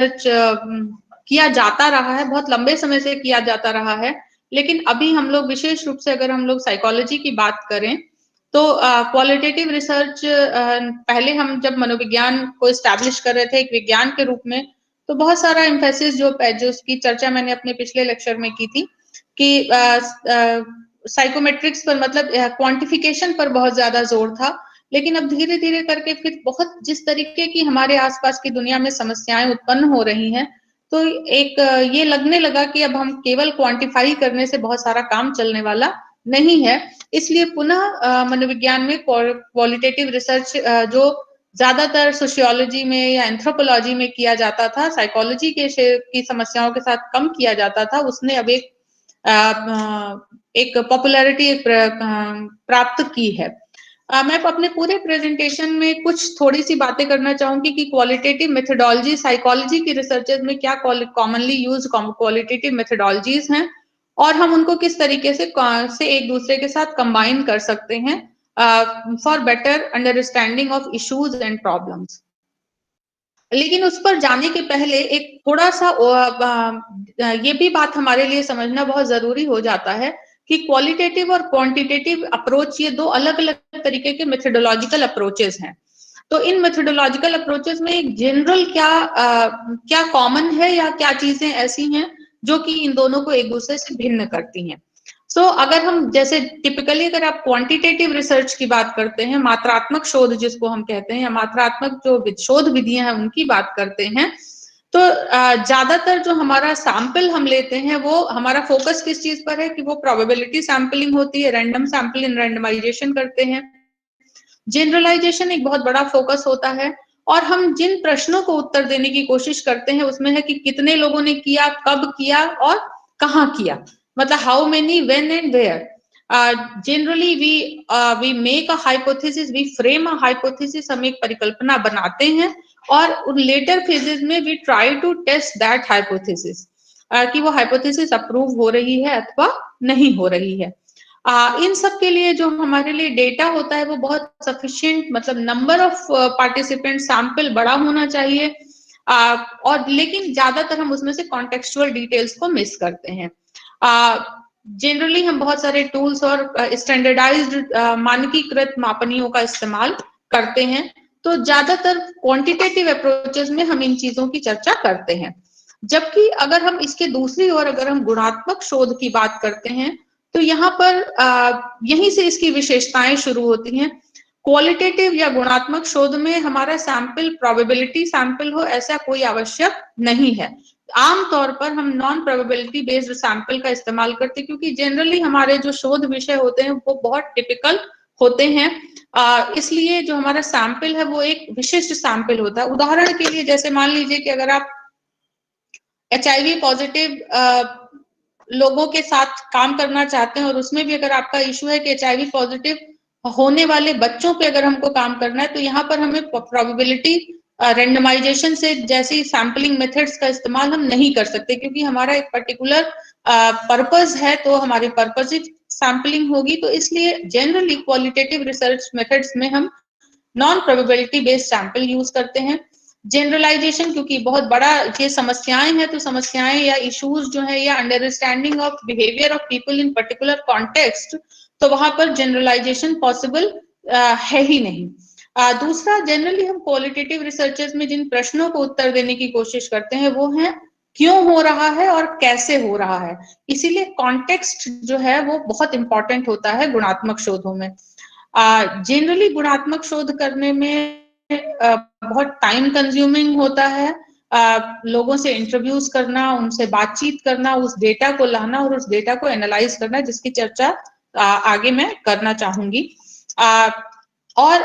किया जाता रहा है, बहुत लंबे समय से किया जाता रहा है। लेकिन अभी हम लोग विशेष रूप से अगर हम लोग साइकोलॉजी की बात करें, तो क्वालिटेटिव रिसर्च पहले हम जब मनोविज्ञान को एस्टैब्लिश कर रहे थे एक विज्ञान के रूप में, तो बहुत सारा एम्फेसिस जो उसकी चर्चा मैंने अपने पिछले लेक्चर में की थी कि साइकोमेट्रिक्स पर मतलब क्वांटिफिकेशन पर बहुत ज्यादा जोर था। लेकिन अब धीरे धीरे करके फिर बहुत जिस तरीके की हमारे आसपास की दुनिया में समस्याएं उत्पन्न हो रही हैं, तो एक ये लगने लगा कि अब हम केवल क्वांटिफाई करने से बहुत सारा काम चलने वाला नहीं है। इसलिए पुनः मनोविज्ञान में क्वालिटेटिव रिसर्च जो ज्यादातर सोशियोलॉजी में या एंथ्रोपोलॉजी में किया जाता था, साइकोलॉजी की समस्याओं के साथ कम किया जाता था, उसने अब एक पॉपुलैरिटी प्राप्त की है। मैं अपने पूरे प्रेजेंटेशन में कुछ थोड़ी सी बातें करना चाहूंगी कि क्वालिटेटिव मेथोडोलॉजी साइकोलॉजी की रिसर्चेज में क्या कॉमनली यूज क्वालिटेटिव मेथोडोलॉजीज हैं और हम उनको किस तरीके से एक दूसरे के साथ कंबाइन कर सकते हैं for better understanding of issues and problems. लेकिन उस पर जाने के पहले एक थोड़ा सा ये भी बात हमारे लिए समझना बहुत जरूरी हो जाता है कि क्वालिटेटिव और क्वांटिटेटिव अप्रोच ये दो अलग अलग तरीके के मेथोडोलॉजिकल अप्रोचेस हैं। तो इन मेथोडोलॉजिकल अप्रोचेस में एक जनरल क्या कॉमन है या क्या चीजें ऐसी हैं जो कि इन दोनों को एक दूसरे से भिन्न करती हैं। अगर हम जैसे टिपिकली अगर आप क्वांटिटेटिव रिसर्च की बात करते हैं, मात्रात्मक शोध जिसको हम कहते हैं या मात्रात्मक जो शोध विधियां हैं उनकी बात करते हैं, तो ज्यादातर जो हमारा सैंपल हम लेते हैं वो हमारा फोकस किस चीज पर है कि वो प्रोबेबिलिटी सैंपलिंग होती है, रैंडम सैंपलिंग रैंडमाइजेशन करते हैं। जनरलाइजेशन एक बहुत बड़ा फोकस होता है और हम जिन प्रश्नों को उत्तर देने की कोशिश करते हैं उसमें है कि कितने लोगों ने किया, कब किया और कहाँ किया, मतलब how many, when and where. Generally we make a hypothesis, we frame a hypothesis, हम एक परिकल्पना बनाते हैं और उन लेटर फेजेस में we try to test that hypothesis कि वो हाइपोथेसिस अप्रूव हो रही है अथवा नहीं हो रही है। इन सब के लिए जो हमारे लिए डेटा होता है वो बहुत सफिशिएंट, मतलब नंबर ऑफ पार्टिसिपेंट सैंपल बड़ा होना चाहिए और लेकिन ज्यादातर हम उसमें से कॉन्टेक्सचुअल डिटेल्स को मिस करते हैं। जनरली हम बहुत सारे टूल्स और स्टैंडर्डाइज्ड मानकीकृत मापनियों का इस्तेमाल करते हैं, तो ज्यादातर क्वांटिटेटिव अप्रोचेस में हम इन चीजों की चर्चा करते हैं। जबकि अगर हम इसके दूसरी ओर अगर हम गुणात्मक शोध की बात करते हैं, तो यहाँ पर यहीं से इसकी विशेषताएं शुरू होती हैं। क्वालिटेटिव या गुणात्मक शोध में हमारा सैंपल प्रोबेबिलिटी सैंपल हो ऐसा कोई आवश्यक नहीं है। आमतौर पर हम नॉन प्रोबेबिलिटी बेस्ड सैंपल का इस्तेमाल करते हैं क्योंकि जनरली हमारे जो शोध विषय होते हैं वो बहुत टिपिकल होते हैं। इसलिए जो हमारा सैंपल है वो एक विशिष्ट सैंपल होता है। उदाहरण के लिए जैसे मान लीजिए कि अगर आप HIV पॉजिटिव लोगों के साथ काम करना चाहते हैं और उसमें भी अगर आपका इशू है कि HIV पॉजिटिव होने वाले बच्चों पे अगर हमको काम करना है, तो यहाँ पर हमें प्रोबेबिलिटी रेंडमाइजेशन से जैसी सैम्पलिंग मेथड्स का इस्तेमाल हम नहीं कर सकते क्योंकि हमारा एक पर्टिकुलर पर्पस है, तो हमारी पर्पसिव सैम्पलिंग होगी। तो इसलिए जनरली क्वालिटेटिव रिसर्च मेथड्स में हम non probability based sample use करते हैं। जनरलाइजेशन क्योंकि बहुत बड़ा ये समस्याएं हैं, तो समस्याएं या इश्यूज जो है या understanding of behaviour of people in particular context, तो वहां पर जनरलाइजेशन पॉसिबल है ही नहीं। दूसरा, जनरली हम क्वालिटेटिव रिसर्चेस में जिन प्रश्नों को उत्तर देने की कोशिश करते हैं वो है क्यों हो रहा है और कैसे हो रहा है। इसीलिए कॉन्टेक्स्ट जो है वो बहुत इंपॉर्टेंट होता है गुणात्मक शोधों में। जनरली गुणात्मक शोध करने में बहुत टाइम कंज्यूमिंग होता है। लोगों से इंटरव्यूज करना, उनसे बातचीत करना, उस डेटा को लाना और उस डेटा को एनालाइज करना, जिसकी चर्चा आगे मैं करना चाहूंगी। और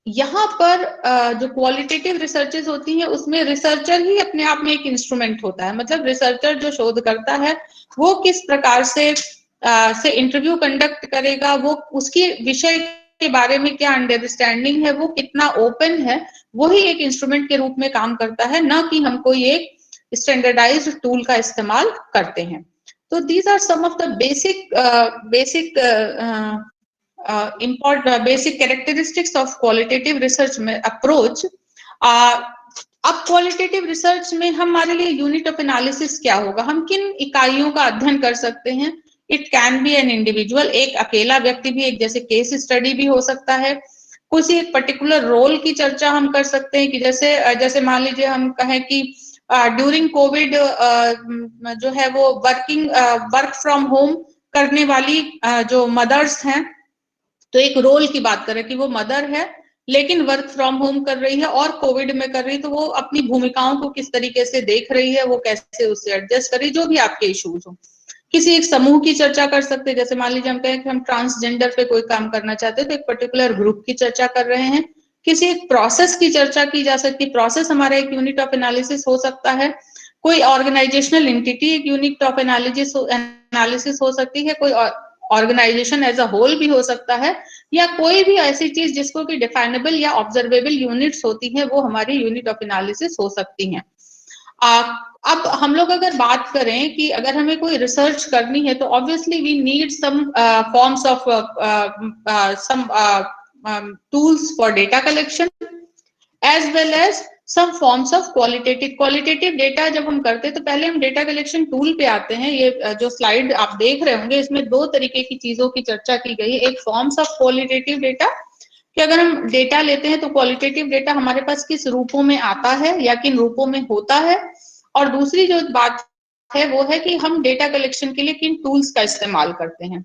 यहाँ पर जो क्वालिटेटिव रिसर्चेस होती हैं उसमें रिसर्चर ही अपने आप में एक इंस्ट्रूमेंट होता है। मतलब रिसर्चर जो शोध करता है वो किस प्रकार से इंटरव्यू कंडक्ट करेगा, वो उसकी विषय के बारे में क्या अंडरस्टैंडिंग है, वो कितना ओपन है, वही एक इंस्ट्रूमेंट के रूप में काम करता है, ना कि हम कोई एक स्टैंडर्डाइज्ड टूल का इस्तेमाल करते हैं। तो these are some of the basic basic characteristics of qualitative research approach. अब क्वालिटेटिव रिसर्च में हमारे लिए यूनिट ऑफ एनालिसिस क्या होगा, हम किन इकाइयों का अध्ययन कर सकते हैं। It can be an individual, एक अकेला व्यक्ति भी, एक जैसे केस स्टडी भी हो सकता है। किसी एक पर्टिकुलर रोल की चर्चा हम कर सकते हैं कि जैसे मान लीजिए हम कहें कि ड्यूरिंग कोविड जो है वो वर्क फ्रॉम होम करने वाली जो मदर्स हैं, तो एक रोल की बात करें कि वो मदर है लेकिन वर्क फ्रॉम होम कर रही है और कोविड में कर रही है, तो वो अपनी भूमिकाओं को किस तरीके से देख रही है, वो कैसे उससे एडजस्ट कर रही है, जो भी आपके इश्यूज हो। किसी एक समूह की चर्चा कर सकते हैं, जैसे मान लीजिए हम कहें कि हम ट्रांसजेंडर पे कोई काम करना चाहते हैं, तो एक पर्टिकुलर ग्रुप की चर्चा कर रहे हैं। किसी एक प्रोसेस की चर्चा की जा सकती है, प्रोसेस हमारा एक यूनिट ऑफ एनालिसिस हो सकता है। कोई ऑर्गेनाइजेशनल एंटिटी एक यूनिट ऑफ एनालिसिस हो सकती है, कोई ऑर्गेनाइजेशन एज अ होल भी हो सकता है, या कोई भी ऐसी चीज जिसको कि डिफाइनेबल या ऑब्जर्वेबल यूनिट्स होती हैं, वो हमारी यूनिट ऑफ एनालिसिस हो सकती हैं। अब हम लोग अगर बात करें कि अगर हमें कोई रिसर्च करनी है, तो obviously we need some forms of some tools for data collection as well as some forms of qualitative data. जब हम करते हैं तो पहले हम डेटा कलेक्शन टूल पे आते हैं। ये जो स्लाइड आप देख रहे होंगे, इसमें दो तरीके की चीजों की चर्चा की गई है। एक फॉर्म्स ऑफ क्वालिटेटिव डेटा, कि अगर हम डेटा लेते हैं तो क्वालिटेटिव डेटा हमारे पास किस रूपों में आता है या किन रूपों में होता है, और दूसरी जो बात है वो है कि हम डेटा कलेक्शन के लिए किन टूल्स का इस्तेमाल करते हैं।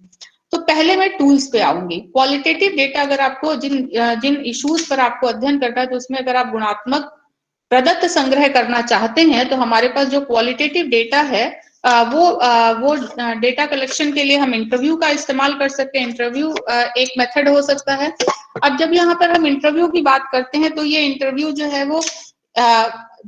तो पहले मैं टूल्स पे आऊंगी। क्वालिटेटिव डेटा, अगर आपको जिन इश्यूज पर आपको अध्ययन करना है, तो उसमें अगर आप गुणात्मक प्रदत्त संग्रह करना चाहते हैं, तो हमारे पास जो क्वालिटेटिव डेटा है वो डेटा कलेक्शन के लिए हम इंटरव्यू का इस्तेमाल कर सकते हैं। इंटरव्यू एक मेथड हो सकता है। अब जब यहाँ पर हम इंटरव्यू की बात करते हैं, तो ये इंटरव्यू जो है वो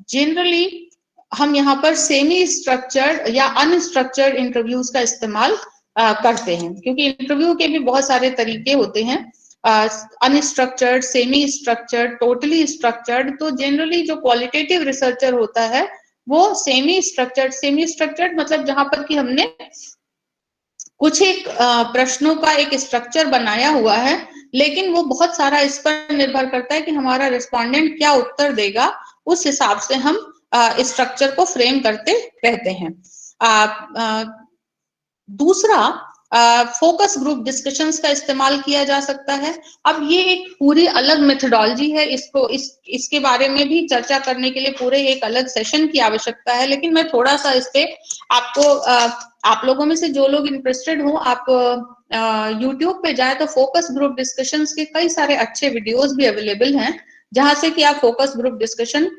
जनरली हम यहाँ पर सेमी स्ट्रक्चर्ड या अनस्ट्रक्चर्ड इंटरव्यूज का इस्तेमाल करते हैं, क्योंकि इंटरव्यू के भी बहुत सारे तरीके होते हैं, unstructured, semi structured, totally structured. तो जनरली जो क्वालिटेटिव रिसर्चर होता है वो सेमी स्ट्रक्चर्ड मतलब जहां पर कि हमने कुछ एक प्रश्नों का एक स्ट्रक्चर बनाया हुआ है, लेकिन वो बहुत सारा इस पर निर्भर करता है कि हमारा रिस्पोंडेंट क्या उत्तर देगा, उस हिसाब से हम स्ट्रक्चर को फ्रेम करते रहते हैं। दूसरा, फोकस ग्रुप डिस्कशंस का इस्तेमाल किया जा सकता है। अब ये एक पूरी अलग मेथोडोलॉजी है, इसके बारे में भी चर्चा करने के लिए पूरे एक अलग सेशन की आवश्यकता है, लेकिन मैं थोड़ा सा इस पे आपको आप लोगों में से जो लोग इंटरेस्टेड हो, आप यूट्यूब पे जाए तो फोकस ग्रुप डिस्कशंस के कई सारे अच्छे वीडियोस भी अवेलेबल हैं, जहां से कि आप फोकस ग्रुप डिस्कशन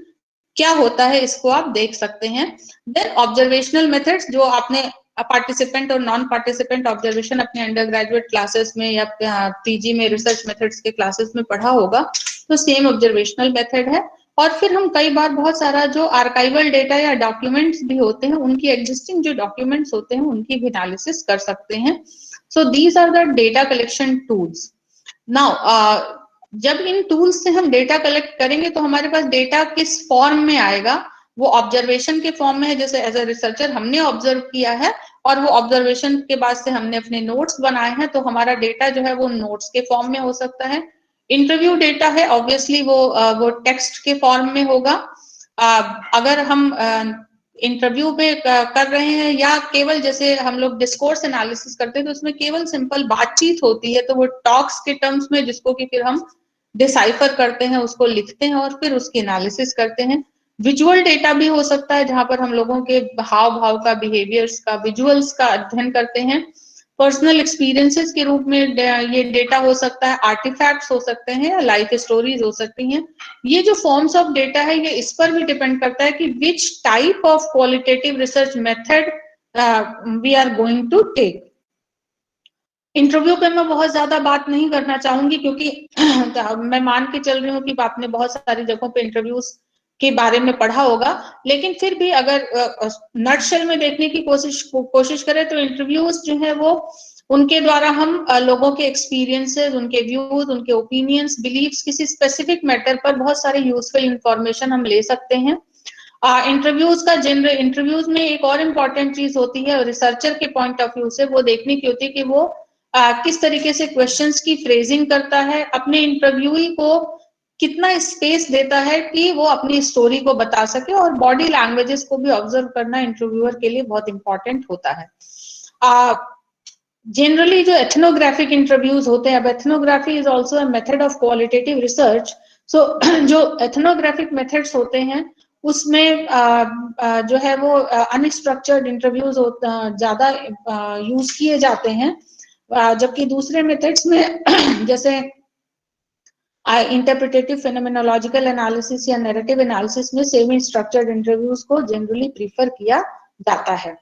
क्या होता है इसको आप देख सकते हैं। देन ऑब्जर्वेशनल मेथड्स, जो आपने पार्टिसिपेंट और नॉन पार्टिसिपेंट ऑब्जर्वेशन अपने अंडर ग्रेजुएट क्लासेस में या पीजी में रिसर्च मेथड्स के क्लासेस में पढ़ा होगा, तो सेम ऑब्जर्वेशनल मेथड है। और फिर हम कई बार बहुत सारा जो आर्काइवल डेटा या डॉक्यूमेंट्स भी होते हैं, उनकी एग्जिस्टिंग जो डॉक्यूमेंट्स होते हैं उनकी भी एनालिसिस कर सकते हैं। So these are the data collection tools. Now जब इन टूल्स से हम डेटा कलेक्ट करेंगे तो हमारे पास डेटा किस फॉर्म में आएगा, वो ऑब्जर्वेशन के फॉर्म में है, जैसे एज अ रिसर्चर हमने ऑब्जर्व किया है और वो ऑब्जर्वेशन के बाद से हमने अपने नोट्स बनाए हैं, तो हमारा डेटा जो है वो नोट्स के फॉर्म में हो सकता है। इंटरव्यू डेटा है, ऑब्वियसली वो टेक्स्ट के फॉर्म में होगा। अगर हम इंटरव्यू पे कर रहे हैं या केवल जैसे हम लोग डिस्कोर्स एनालिसिस करते हैं, तो उसमें केवल सिंपल बातचीत होती है, तो वो टॉक्स के टर्म्स में, जिसको कि फिर हम डिसाइफर करते हैं, उसको लिखते हैं और फिर उसकी एनालिसिस करते हैं। विजुअल डेटा भी हो सकता है, जहां पर हम लोगों के हाव भाव का, बिहेवियर्स का, विजुअल्स का अध्ययन करते हैं। पर्सनल एक्सपीरियंसेस के रूप में ये डेटा हो सकता है, आर्टिफैक्ट्स हो सकते हैं या लाइफ स्टोरीज हो सकती हैं। ये जो फॉर्म्स ऑफ डेटा है, ये इस पर भी डिपेंड करता है कि which type of qualitative research method we are going to take. Interview पे मैं बहुत ज्यादा बात नहीं करना चाहूंगी, क्योंकि मैं मान के चल रही हूँ कि आपने बहुत सारी जगहों पे इंटरव्यूज के बारे में पढ़ा होगा, लेकिन फिर भी अगर नटशेल में देखने की कोशिश करें, तो इंटरव्यूज जो है वो उनके द्वारा हम लोगों के एक्सपीरियंसेस, उनके व्यूज, उनके ओपिनियंस, बिलीव्स, किसी स्पेसिफिक मैटर पर बहुत सारे यूजफुल इंफॉर्मेशन हम ले सकते हैं। इंटरव्यूज में एक और इम्पॉर्टेंट चीज होती है रिसर्चर के पॉइंट ऑफ व्यू से, वो देखने की होती है कि वो किस तरीके से क्वेश्चंस की फ्रेजिंग करता है, अपने इंटरव्यूई को कितना स्पेस देता है कि वो अपनी स्टोरी को बता सके, और बॉडी लैंग्वेजेस को भी ऑब्जर्व करना इंटरव्यूअर के लिए बहुत इंपॉर्टेंट होता है। जनरली जो एथनोग्राफिक इंटरव्यूज होते हैं, अब ethnography is also a method of qualitative research, so जो एथनोग्राफिक मेथड्स होते हैं उसमें जो है वो अनस्ट्रक्चर्ड इंटरव्यूज ज्यादा यूज किए जाते हैं, जबकि दूसरे मेथड्स में जैसे इंटरप्रिटेटिव फेनोमेनोलॉजिकल एनालिसिस या नैरेटिव एनालिसिस में सेमी स्ट्रक्चर्ड इंटरव्यूज को जनरली प्रीफर किया जाता है।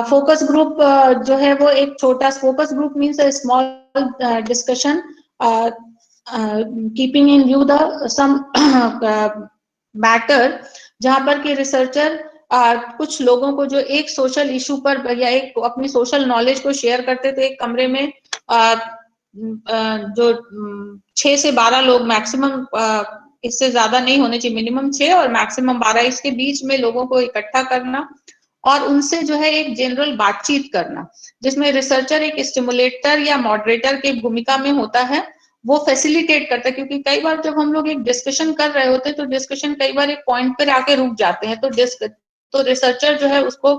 फोकस ग्रुप जो है वो एक छोटा, focus group means a small discussion keeping in view the some matter, जहां पर कि रिसर्चर कुछ लोगों को जो एक सोशल इशू पर या एक अपनी सोशल नॉलेज को शेयर करते थे, एक कमरे में जो 6 से 12 लोग मैक्सिमम, इससे ज्यादा नहीं होने चाहिए, मिनिमम 6 और मैक्सिमम 12, इसके बीच में लोगों को इकट्ठा करना और उनसे जो है एक जनरल बातचीत करना, जिसमें रिसर्चर एक स्टिमुलेटर या मॉडरेटर की भूमिका में होता है, वो फैसिलिटेट करता है। क्योंकि कई बार जब हम लोग एक डिस्कशन कर रहे होते हैं तो डिस्कशन कई बार एक पॉइंट पर आके रुक जाते हैं, तो रिसर्चर जो है उसको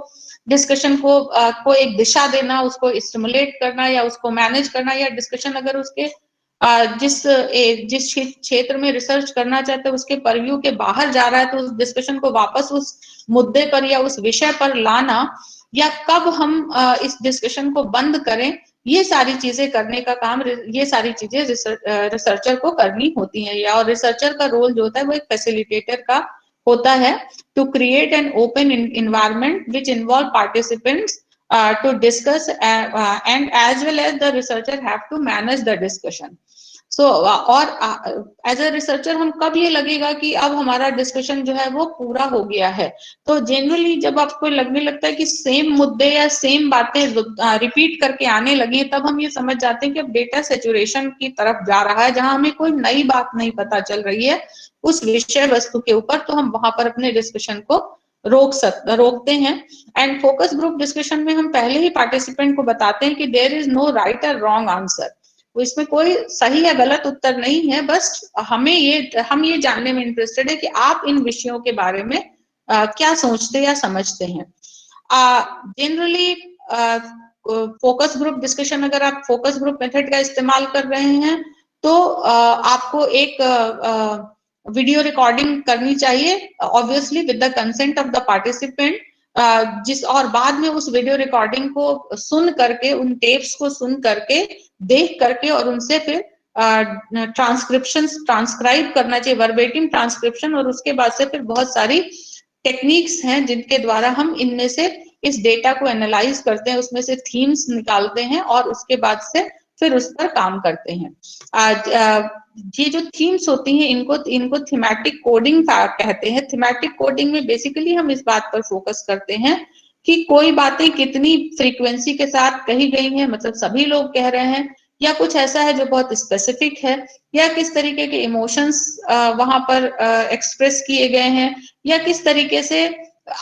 डिस्कशन को एक दिशा देना, उसको स्टिमुलेट करना या उसको मैनेज करना, या डिस्कशन अगर उसके जिस क्षेत्र में रिसर्च करना चाहते हैं उसके परव्यू के बाहर जा रहा है, तो उस डिस्कशन को वापस उस मुद्दे पर या उस विषय पर लाना, या कब हम इस डिस्कशन को बंद करें, ये सारी चीजें करने का काम, ये सारी चीजें रिसर्चर को करनी होती हैं। या और रिसर्चर का रोल जो होता है वो एक फैसिलिटेटर का होता है, to create an open environment which involve participants to discuss and as well as the researcher have to manage the discussion. So और एज अ रिसर्चर हम कब ये लगेगा कि अब हमारा डिस्कशन जो है वो पूरा हो गया है, तो जनरली जब आपको लगने लगता है कि सेम मुद्दे या सेम बातें रिपीट करके आने लगी, तब हम ये समझ जाते हैं कि अब डेटा सेचुरेशन की तरफ जा रहा है, जहां हमें कोई नई बात नहीं पता चल रही है उस विषय वस्तु के ऊपर, तो हम वहां पर अपने डिस्कशन को रोकते हैं। एंड फोकस ग्रुप डिस्कशन में हम पहले ही पार्टिसिपेंट को बताते हैं कि देयर इज नो राइट और रॉन्ग आंसर, इसमें कोई सही या गलत उत्तर नहीं है, बस हम ये जानने में इंटरेस्टेड है कि आप इन विषयों के बारे में क्या सोचते या समझते हैं। जनरली फोकस ग्रुप डिस्कशन, अगर आप फोकस ग्रुप मेथड का इस्तेमाल कर रहे हैं तो आपको एक वीडियो रिकॉर्डिंग करनी चाहिए, obviously with the consent of the participant, और बाद में उस वीडियो रिकॉर्डिंग को सुन करके, उन टेप्स को सुन करके, देख करके, और उनसे फिर ट्रांसक्राइब करना चाहिए, वर्बेटिम ट्रांसक्रिप्शन, और उसके बाद से फिर बहुत सारी टेक्निक्स हैं जिनके द्वारा हम इनमें से इस डेटा को एनालाइज करते हैं, उसमें से थीम्स निकालते हैं और उसके बाद से फिर उस पर काम करते हैं। ये जो थीम्स होती हैं इनको थीमेटिक कोडिंग कहते हैं। थीमेटिक कोडिंग में बेसिकली हम इस बात पर फोकस करते हैं कि कोई बातें कितनी फ्रीक्वेंसी के साथ कही गई हैं, मतलब सभी लोग कह रहे हैं, या कुछ ऐसा है जो बहुत स्पेसिफिक है, या किस तरीके के इमोशंस वहां पर एक्सप्रेस किए गए हैं, या किस तरीके से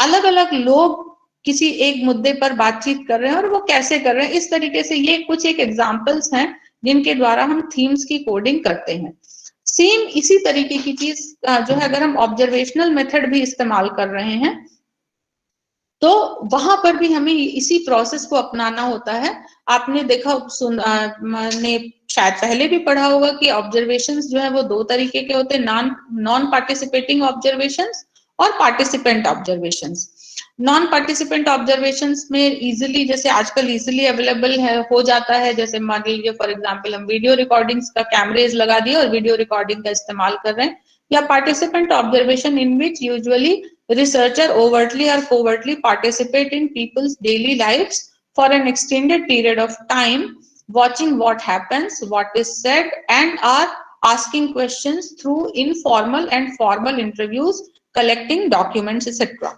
अलग अलग लोग किसी एक मुद्दे पर बातचीत कर रहे हैं और वो कैसे कर रहे हैं। इस तरीके से ये कुछ एक एग्जाम्पल्स हैं जिनके द्वारा हम थीम्स की कोडिंग करते हैं। सेम इसी तरीके की चीज जो है अगर हम ऑब्जर्वेशनल मेथड भी इस्तेमाल कर रहे हैं तो वहां पर भी हमें इसी प्रोसेस को अपनाना होता है। आपने देखा ने शायद पहले भी पढ़ा होगा कि ऑब्जर्वेशंस जो है वो दो तरीके के होते हैं, नॉन पार्टिसिपेटिंग ऑब्जर्वेशंस और participant observations. Non participant observations में इजिली, जैसे आजकल इजिली अवेलेबल है, हो जाता है, जैसे मान लीजिए फॉर एग्जांपल हम वीडियो रिकॉर्डिंग्स का कैमरेज लगा दिए और वीडियो रिकॉर्डिंग का इस्तेमाल कर रहे हैं, या participant observation in which usually researcher overtly or covertly participate in people's daily lives for an extended period of time, watching what happens, what is said, and are asking questions through informal and formal interviews, collecting documents, etc.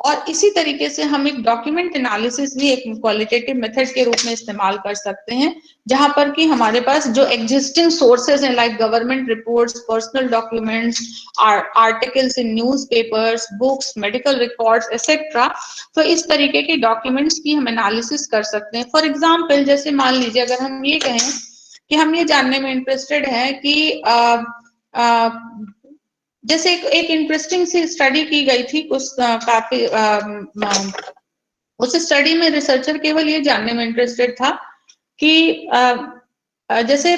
और इसी तरीके से हम एक document analysis भी एक qualitative method के रूप में इस्तेमाल कर सकते हैं, जहां पर कि हमारे पास जो एग्जिस्टिंग सोर्सेज हैं like government reports, personal documents, articles इन newspapers, books, medical records etcetera, तो इस तरीके के डॉक्यूमेंट्स की हम एनालिसिस कर सकते हैं। फॉर एग्जाम्पल जैसे मान लीजिए अगर हम ये कहें कि हम ये जानने में इंटरेस्टेड हैं कि जैसे एक इंटरेस्टिंग सी स्टडी की गई थी कुछ काफी उस स्टडी में रिसर्चर केवल ये जानने में इंटरेस्टेड था कि जैसे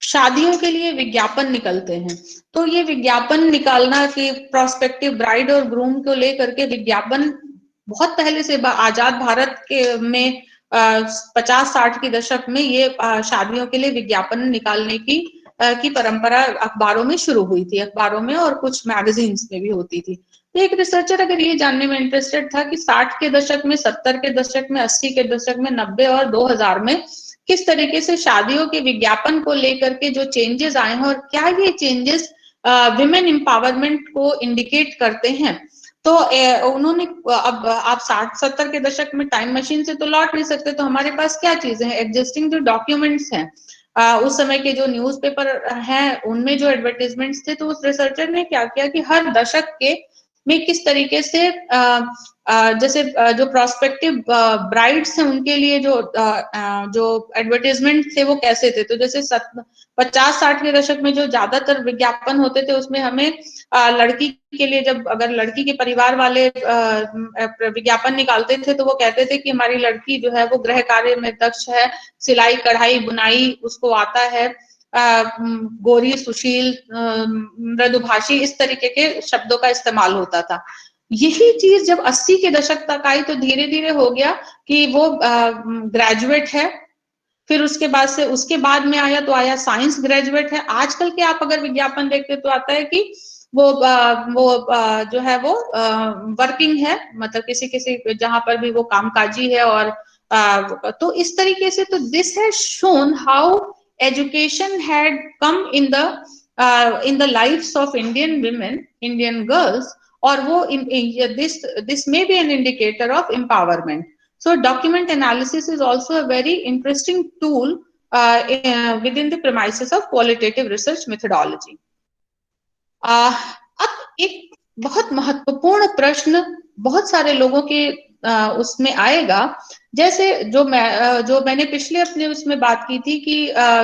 शादियों के लिए विज्ञापन निकलते हैं, तो ये विज्ञापन निकालना कि प्रोस्पेक्टिव ब्राइड और ग्रूम को लेकर के विज्ञापन बहुत पहले से आजाद भारत के में 50-60 के दशक में ये शादियों के लिए विज्ञापन निकालने की परंपरा अखबारों में शुरू हुई थी, अखबारों में और कुछ मैगजीन्स में भी होती थी। तो एक रिसर्चर अगर ये जानने में इंटरेस्टेड था कि 60 के दशक में, 70 के दशक में, 80 के दशक में, 90 और 2000 में किस तरीके से शादियों के विज्ञापन को लेकर के जो चेंजेस आए हैं और क्या ये चेंजेस विमेन एम्पावरमेंट को इंडिकेट करते हैं, तो उन्होंने अब आप 60-70 के दशक में टाइम मशीन से तो लौट नहीं सकते, तो हमारे पास क्या चीजें हैं, एग्जिस्टिंग जो डॉक्यूमेंट्स हैं, उस समय के जो न्यूज़पेपर हैं उनमें जो एडवर्टाइजमेंट्स थे, तो उस रिसर्चर ने क्या किया कि हर दशक के में किस तरीके से जैसे जो प्रोस्पेक्टिव ब्राइड्स हैं उनके लिए जो एडवर्टाइजमेंट थे वो कैसे थे, तो जैसे 50-60 के दशक में जो ज्यादातर विज्ञापन होते थे उसमें हमें लड़की के लिए, जब अगर लड़की के परिवार वाले विज्ञापन निकालते थे तो वो कहते थे कि हमारी लड़की जो है वो गृह कार्य में दक्ष है, सिलाई कढ़ाई बुनाई उसको आता है, गोरी सुशील मृदुभाषी, इस तरीके के शब्दों का इस्तेमाल होता था। यही चीज जब 80 के दशक तक आई तो धीरे धीरे हो गया कि वो ग्रेजुएट है, फिर उसके बाद में आया तो आया साइंस ग्रेजुएट है। आजकल के आप अगर विज्ञापन देखते तो आता है कि वो जो है वो वर्किंग है, मतलब किसी जहां पर भी वो कामकाजी है, और तो इस तरीके से तो this has shown how education had come in the lives of Indian women, Indian girls, और वो this may be an indicator of empowerment. So document analysis is also a very interesting tool within the premises of qualitative research methodology. अब एक बहुत महत्वपूर्ण प्रश्न बहुत सारे लोगों के उसमें आएगा, जैसे जो मैंने पिछले अपने उसमें बात की थी कि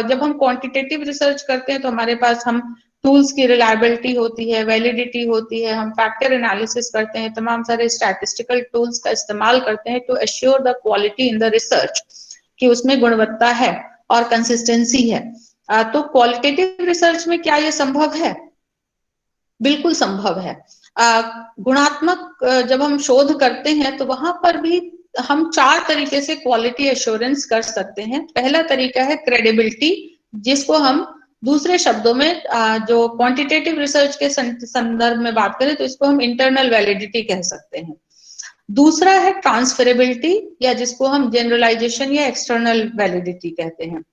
जब हम क्वांटिटेटिव रिसर्च करते हैं तो हमारे पास हम टूल्स की रिलायबिलिटी होती है, वैलिडिटी होती है, हम फैक्टर एनालिसिस करते हैं, तमाम सारे स्टैटिस्टिकल टूल्स का इस्तेमाल करते हैं to assure the quality in the research, कि उसमें गुणवत्ता है और कंसिस्टेंसी है। तो क्वालिटेटिव रिसर्च में क्या ये संभव है? बिल्कुल संभव है। गुणात्मक जब हम शोध करते हैं तो वहां पर भी हम 4 तरीके से क्वालिटी एश्योरेंस कर सकते हैं। पहला तरीका है क्रेडिबिलिटी, जिसको हम दूसरे शब्दों में जो क्वांटिटेटिव रिसर्च के संदर्भ में बात करें तो इसको हम इंटरनल वैलिडिटी कह सकते हैं। दूसरा है ट्रांसफरेबिलिटी, या जिसको हम जनरलाइजेशन या एक्सटर्नल वैलिडिटी कहते हैं।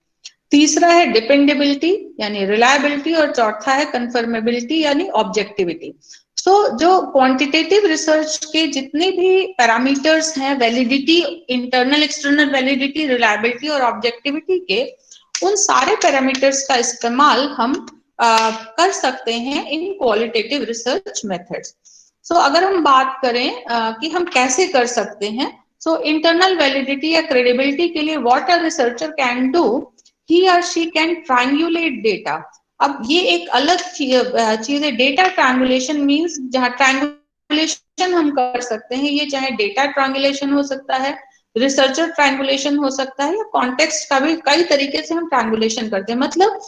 तीसरा है डिपेंडेबिलिटी यानी रिलायबिलिटी, और चौथा है कंफर्मेबिलिटी यानी ऑब्जेक्टिविटी। सो जो क्वांटिटेटिव रिसर्च के जितने भी पैरामीटर्स हैं, validity, internal external validity, reliability और ऑब्जेक्टिविटी के, उन सारे पैरामीटर्स का इस्तेमाल हम कर सकते हैं इन क्वालिटेटिव रिसर्च मेथड्स। सो अगर हम बात करें कि हम कैसे कर सकते हैं, सो इंटरनल वैलिडिटी या क्रेडिबिलिटी के लिए what a researcher can do, he or she can triangulate data। अब ये एक अलग चीज है। डेटा ट्रायंगुलेशन मींस जहां ट्रायंगुलेशन हम कर सकते हैं, ये चाहे डेटा ट्रायंगुलेशन हो सकता है, रिसर्चर ट्रायंगुलेशन हो सकता है, या कॉन्टेक्स्ट का भी कई तरीके से हम ट्रायंगुलेशन करते हैं। मतलब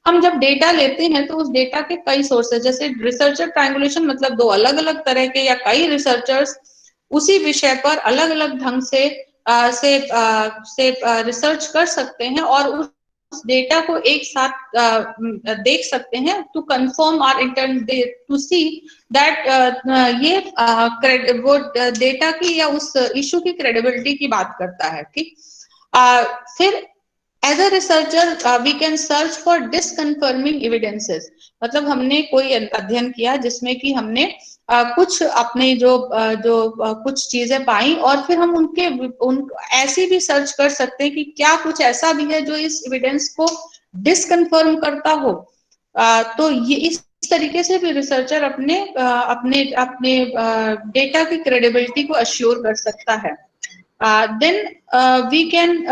हम जब डेटा लेते हैं तो उस डेटा के कई सोर्सेज, जैसे रिसर्चर ट्रायंगुलेशन मतलब 2 अलग अलग तरह के या कई रिसर्चर्स उसी विषय पर अलग अलग ढंग से रिसर्च कर सकते हैं और उस डेटा को एक साथ देख सकते हैं टू कंफर्म और टू सी दैट ये वो डेटा की या उस इशू की क्रेडिबिलिटी की बात करता है। ठीक, फिर as a researcher we can search for disconfirming evidences, मतलब हमने कोई अध्ययन किया जिसमें कि हमने कुछ अपने जो कुछ चीजें पाई, और फिर हम ऐसी भी सर्च कर सकते हैं कि क्या कुछ ऐसा भी है जो इस एविडेंस को डिसकन्फर्म करता हो। तो ये इस तरीके से भी रिसर्चर अपने डेटा की क्रेडिबिलिटी को अश्योर कर सकता है। Then we can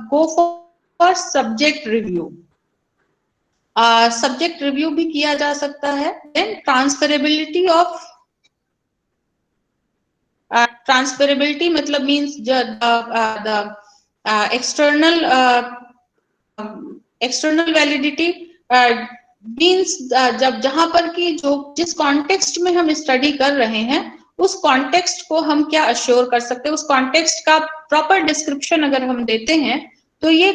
go for for subject review, subject review भी किया जा सकता है। देन ट्रांसफरेबिलिटी ऑफ, ट्रांसफरेबिलिटी मतलब means the external validity means जब जहां पर कि जो जिस कॉन्टेक्स्ट में हम स्टडी कर रहे हैं उस कॉन्टेक्स्ट को हम क्या अश्योर कर सकते हैं, उस कॉन्टेक्स्ट का प्रॉपर डिस्क्रिप्शन अगर हम देते हैं तो ये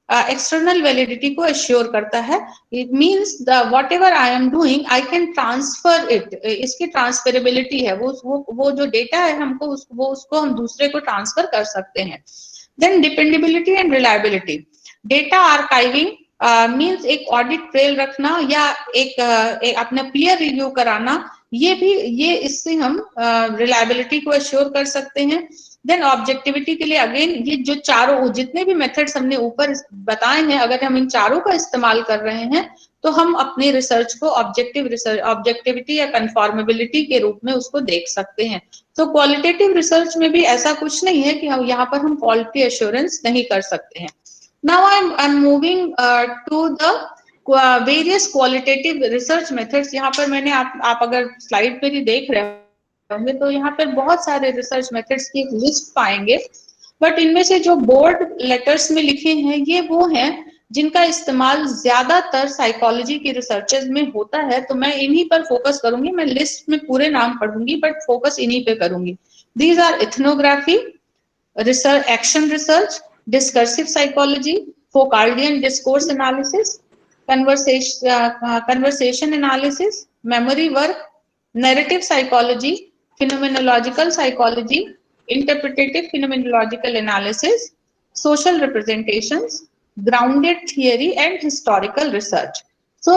एक्सटर्नल वैलिडिटी को अश्योर करता है। It means the what ever I am doing I can transfer it, इसकी ट्रांसफरेबिलिटी है, वो जो डेटा है हमको उसको हम दूसरे को ट्रांसफर कर सकते हैं। Then dependability and reliability, data archiving means एक ऑडिट ट्रेल रखना या एक अपना पीयर रिव्यू कराना, ये इससे हम रिलायबिलिटी को अश्योर कर सकते हैं। देन ऑब्जेक्टिविटी के लिए अगेन ये जो चारों जितने भी मेथड्स हमने ऊपर बताए हैं, अगर हम इन चारों का इस्तेमाल कर रहे हैं तो हम अपने रिसर्च को ऑब्जेक्टिविटी या कन्फॉर्मेबिलिटी के रूप में उसको देख सकते हैं। तो क्वालिटेटिव रिसर्च में भी ऐसा कुछ नहीं है कि हम यहाँ पर हम क्वालिटी एश्योरेंस नहीं कर सकते हैं। Now I am moving to the various qualitative research methods. यहाँ पर मैंने आप अगर स्लाइड पे ही देख रहे होंगे तो यहाँ पर बहुत सारे रिसर्च मेथड्स की एक लिस्ट पाएंगे, बट इनमें से जो बोर्ड लेटर्स में लिखे हैं ये वो हैं जिनका इस्तेमाल ज्यादातर साइकोलॉजी की रिसर्चेज में होता है। तो मैं इन्हीं पर फोकस करूंगी, मैं लिस्ट में पूरे नाम पढ़ूंगी बट फोकस इन्हीं पे करूंगी। These are ethnography, research action research, discursive psychology, Foucauldian discourse analysis, conversation analysis, memory work, narrative psychology, phenomenological psychology, interpretative phenomenological analysis, social representations, grounded theory and historical research. So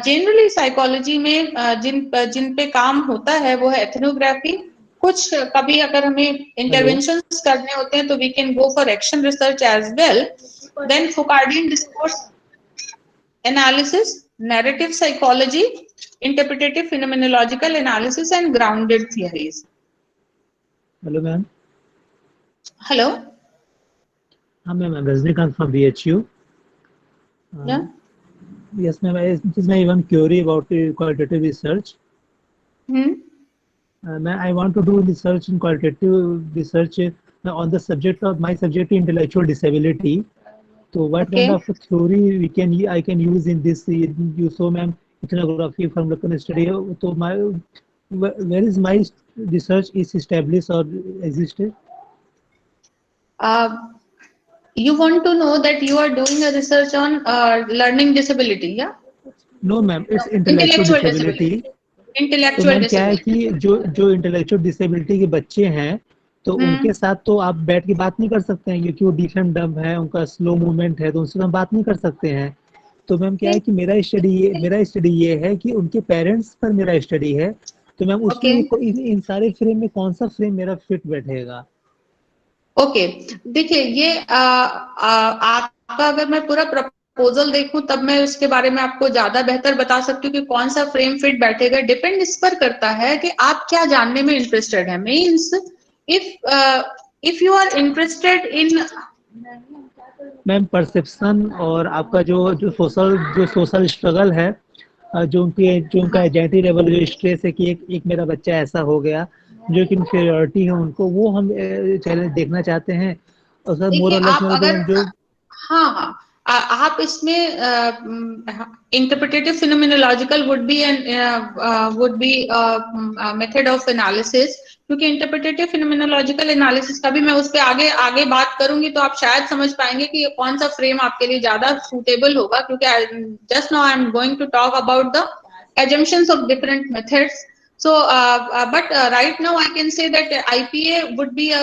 generally psychology में जिन पे काम होता है वो है ethnography। कुछ कभी अगर हमें इंटरवेंशंस करने होते हैं तो we can go for action research as well. Then Foucauldian discourse analysis, narrative psychology, interpretative phenomenological analysis and grounded theories. Hello ma'am. Hello, हाँ ma'am, Rajinikanth from BHU। Yes ma'am, it is my one query about qualitative research. I want to do research in qualitative research on the subject of my subject intellectual disability. So what kind of theory I can use in this? You so ma'am, ethnography from local study. So where is my research is established or existed? You want to know that you are doing a research on learning disability, yeah? No ma'am, it's intellectual disability. तो ma'am क्या है कि जो intellectual disability के बच्चे हैं तो उनके साथ तो आप बैठ के बात नहीं कर सकते हैं क्योंकि वो डीफ एंड डम्ब है, उनका स्लो मूवमेंट है, तो उनसे हम बात नहीं कर सकते हैं। तो मैम क्या है कि मेरा स्टडी ये है कि उनके पेरेंट्स पर मेरा स्टडी है। तो मैम उसमें इन सारे फ्रेम में कौन सा फ्रेम मेरा फिट बैठेगा? ओके, देखिए ये आपका अगर मैं पूरा प्रपोजल देखूं तब मैं उसके बारे में आपको ज्यादा बेहतर बता सकती हूँ कि कौन सा फ्रेम फिट बैठेगा। डिपेंड इस पर करता है कि आप क्या जानने में इंटरेस्टेड है। Means if you are interested in ma'am perception और आपका जो सोशल स्ट्रगल है, जो उनका एंजाइटी लेवल, जो स्ट्रेस है कि एक मेरा बच्चा ऐसा हो गया जो कि इन्फीरियरिटी है उनको, वो हम चैलेंज देखना चाहते हैं। और सर मोर और लेस जो हाँ आप इसमें interpretative phenomenological would be method of analysis, क्योंकि इंटरप्रिटेटिव फिनोमेनोलॉजिकल एनालिसिस का भी मैं उस पर आगे बात करूंगी तो आप शायद समझ पाएंगे कि कौन सा फ्रेम आपके लिए ज्यादा सूटेबल होगा। क्योंकि just now I am going to talk about the assumptions of different methods. So but right now I can say that IPA would be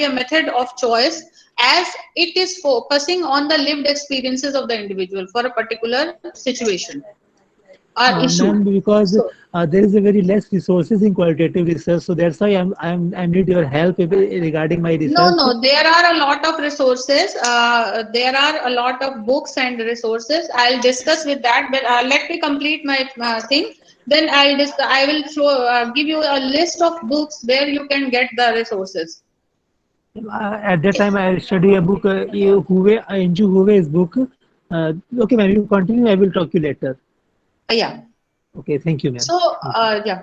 a method of choice as it is focusing on the lived experiences of the individual for a particular situation or issue. Because there is a very less resources in qualitative research, so that's why I need your help regarding my research. No, there are a lot of resources. There are a lot of books and resources. I'll discuss with that, but let me complete my thing. Then I will give you a list of books where you can get the resources. At that time, I study a book, Andrew Huve's book. Okay, ma'am, you continue. I will talk to you later. Yeah. Okay, thank you, ma'am. So, Thank you. yeah.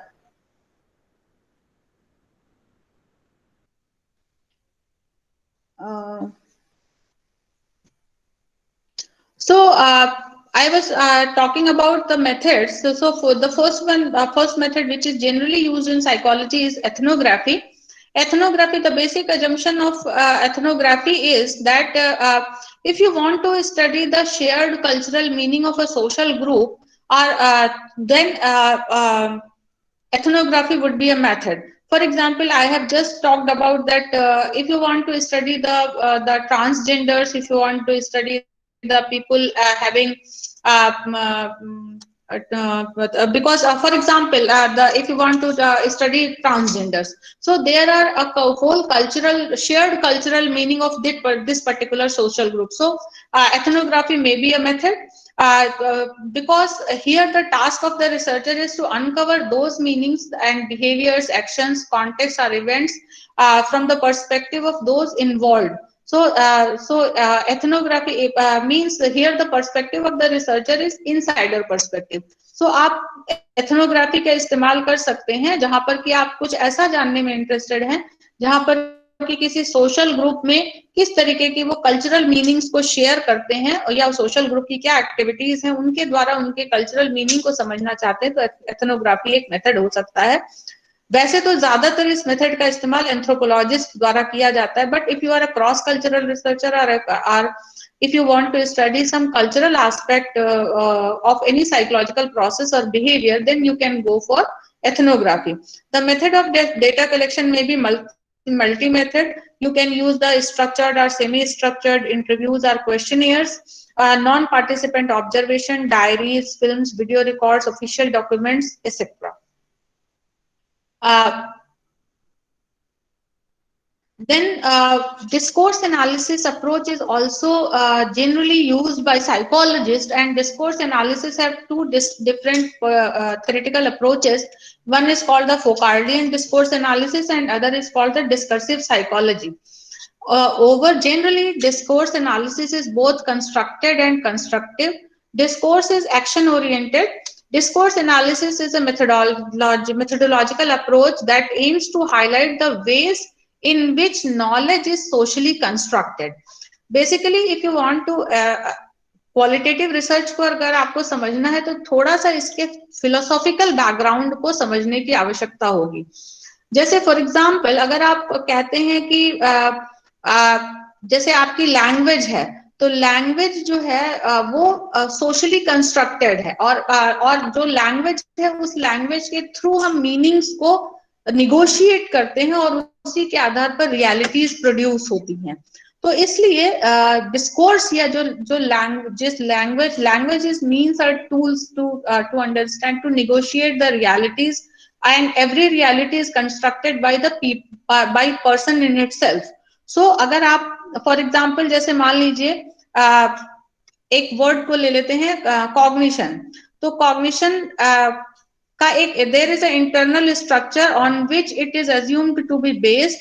So I was talking about the methods. So for the first one, first method which is generally used in psychology is ethnography. Ethnography, the basic assumption of ethnography is that if you want to study the shared cultural meaning of a social group, or then ethnography would be a method. For example, I have just talked about that if you want to study the transgenders, if you want to study the people having uh, because for example if you want to study transgenders, so there are a whole cultural shared cultural meaning of this particular social group. So ethnography may be a method, because here the task of the researcher is to uncover those meanings and behaviors, actions, contexts, or events from the perspective of those involved. So, ethnography means here the perspective of the researcher is insider perspective. So, आप ethnography का इस्तेमाल कर सकते हैं जहां पर कि आप कुछ ऐसा जानने में इंटरेस्टेड हैं जहां पर कि किसी सोशल ग्रुप में किस तरीके की वो कल्चरल मीनिंग्स को शेयर करते हैं, या सोशल ग्रुप की क्या एक्टिविटीज हैं उनके द्वारा उनके कल्चरल मीनिंग को समझना चाहते हैं, तो एथनोग्राफी एक मेथड हो सकता है। वैसे तो ज्यादातर इस मेथड का इस्तेमाल एंथ्रोपोलॉजिस्ट द्वारा किया जाता है, but if you are a cross cultural researcher और if you want to study some cultural aspect of any psychological process or behavior, then you can go for ethnography. The method of data collection may be multi-method. You can use the structured or semi-structured interviews or questionnaires, non-participant observation, diaries, films, video records, official documents, etc. Then discourse analysis approach is also generally used by psychologists, and discourse analysis have two different theoretical approaches. One is called the Foucauldian discourse analysis and other is called the discursive psychology. Over generally, discourse analysis is both constructed and constructive. Discourse is action oriented. Discourse analysis is a methodological approach that aims to highlight the ways in which knowledge is socially constructed. Basically, if you want to qualitative research को अगर आपको समझना है तो थोड़ा सा इसके philosophical background को समझने की आवश्यकता होगी। जैसे फॉर एग्जांपल अगर आप कहते हैं कि जैसे आपकी लैंग्वेज है, तो लैंग्वेज जो है वो सोशली कंस्ट्रक्टेड है, और जो लैंग्वेज है उस लैंग्वेज के थ्रू हम मीनिंग्स को निगोशिएट करते हैं और उसी के आधार पर रियलिटीज प्रोड्यूस होती हैं। तो इसलिए डिस्कोर्स या जो language is means are tools to understand, to negotiate the realities, and every reality is constructed by by person in itself. So अगर आप फॉर एग्जाम्पल जैसे मान लीजिए एक वर्ड को ले लेते हैं कॉग्निशन, तो कॉग्निशन का एक there is a internal structure on which it is assumed to be based,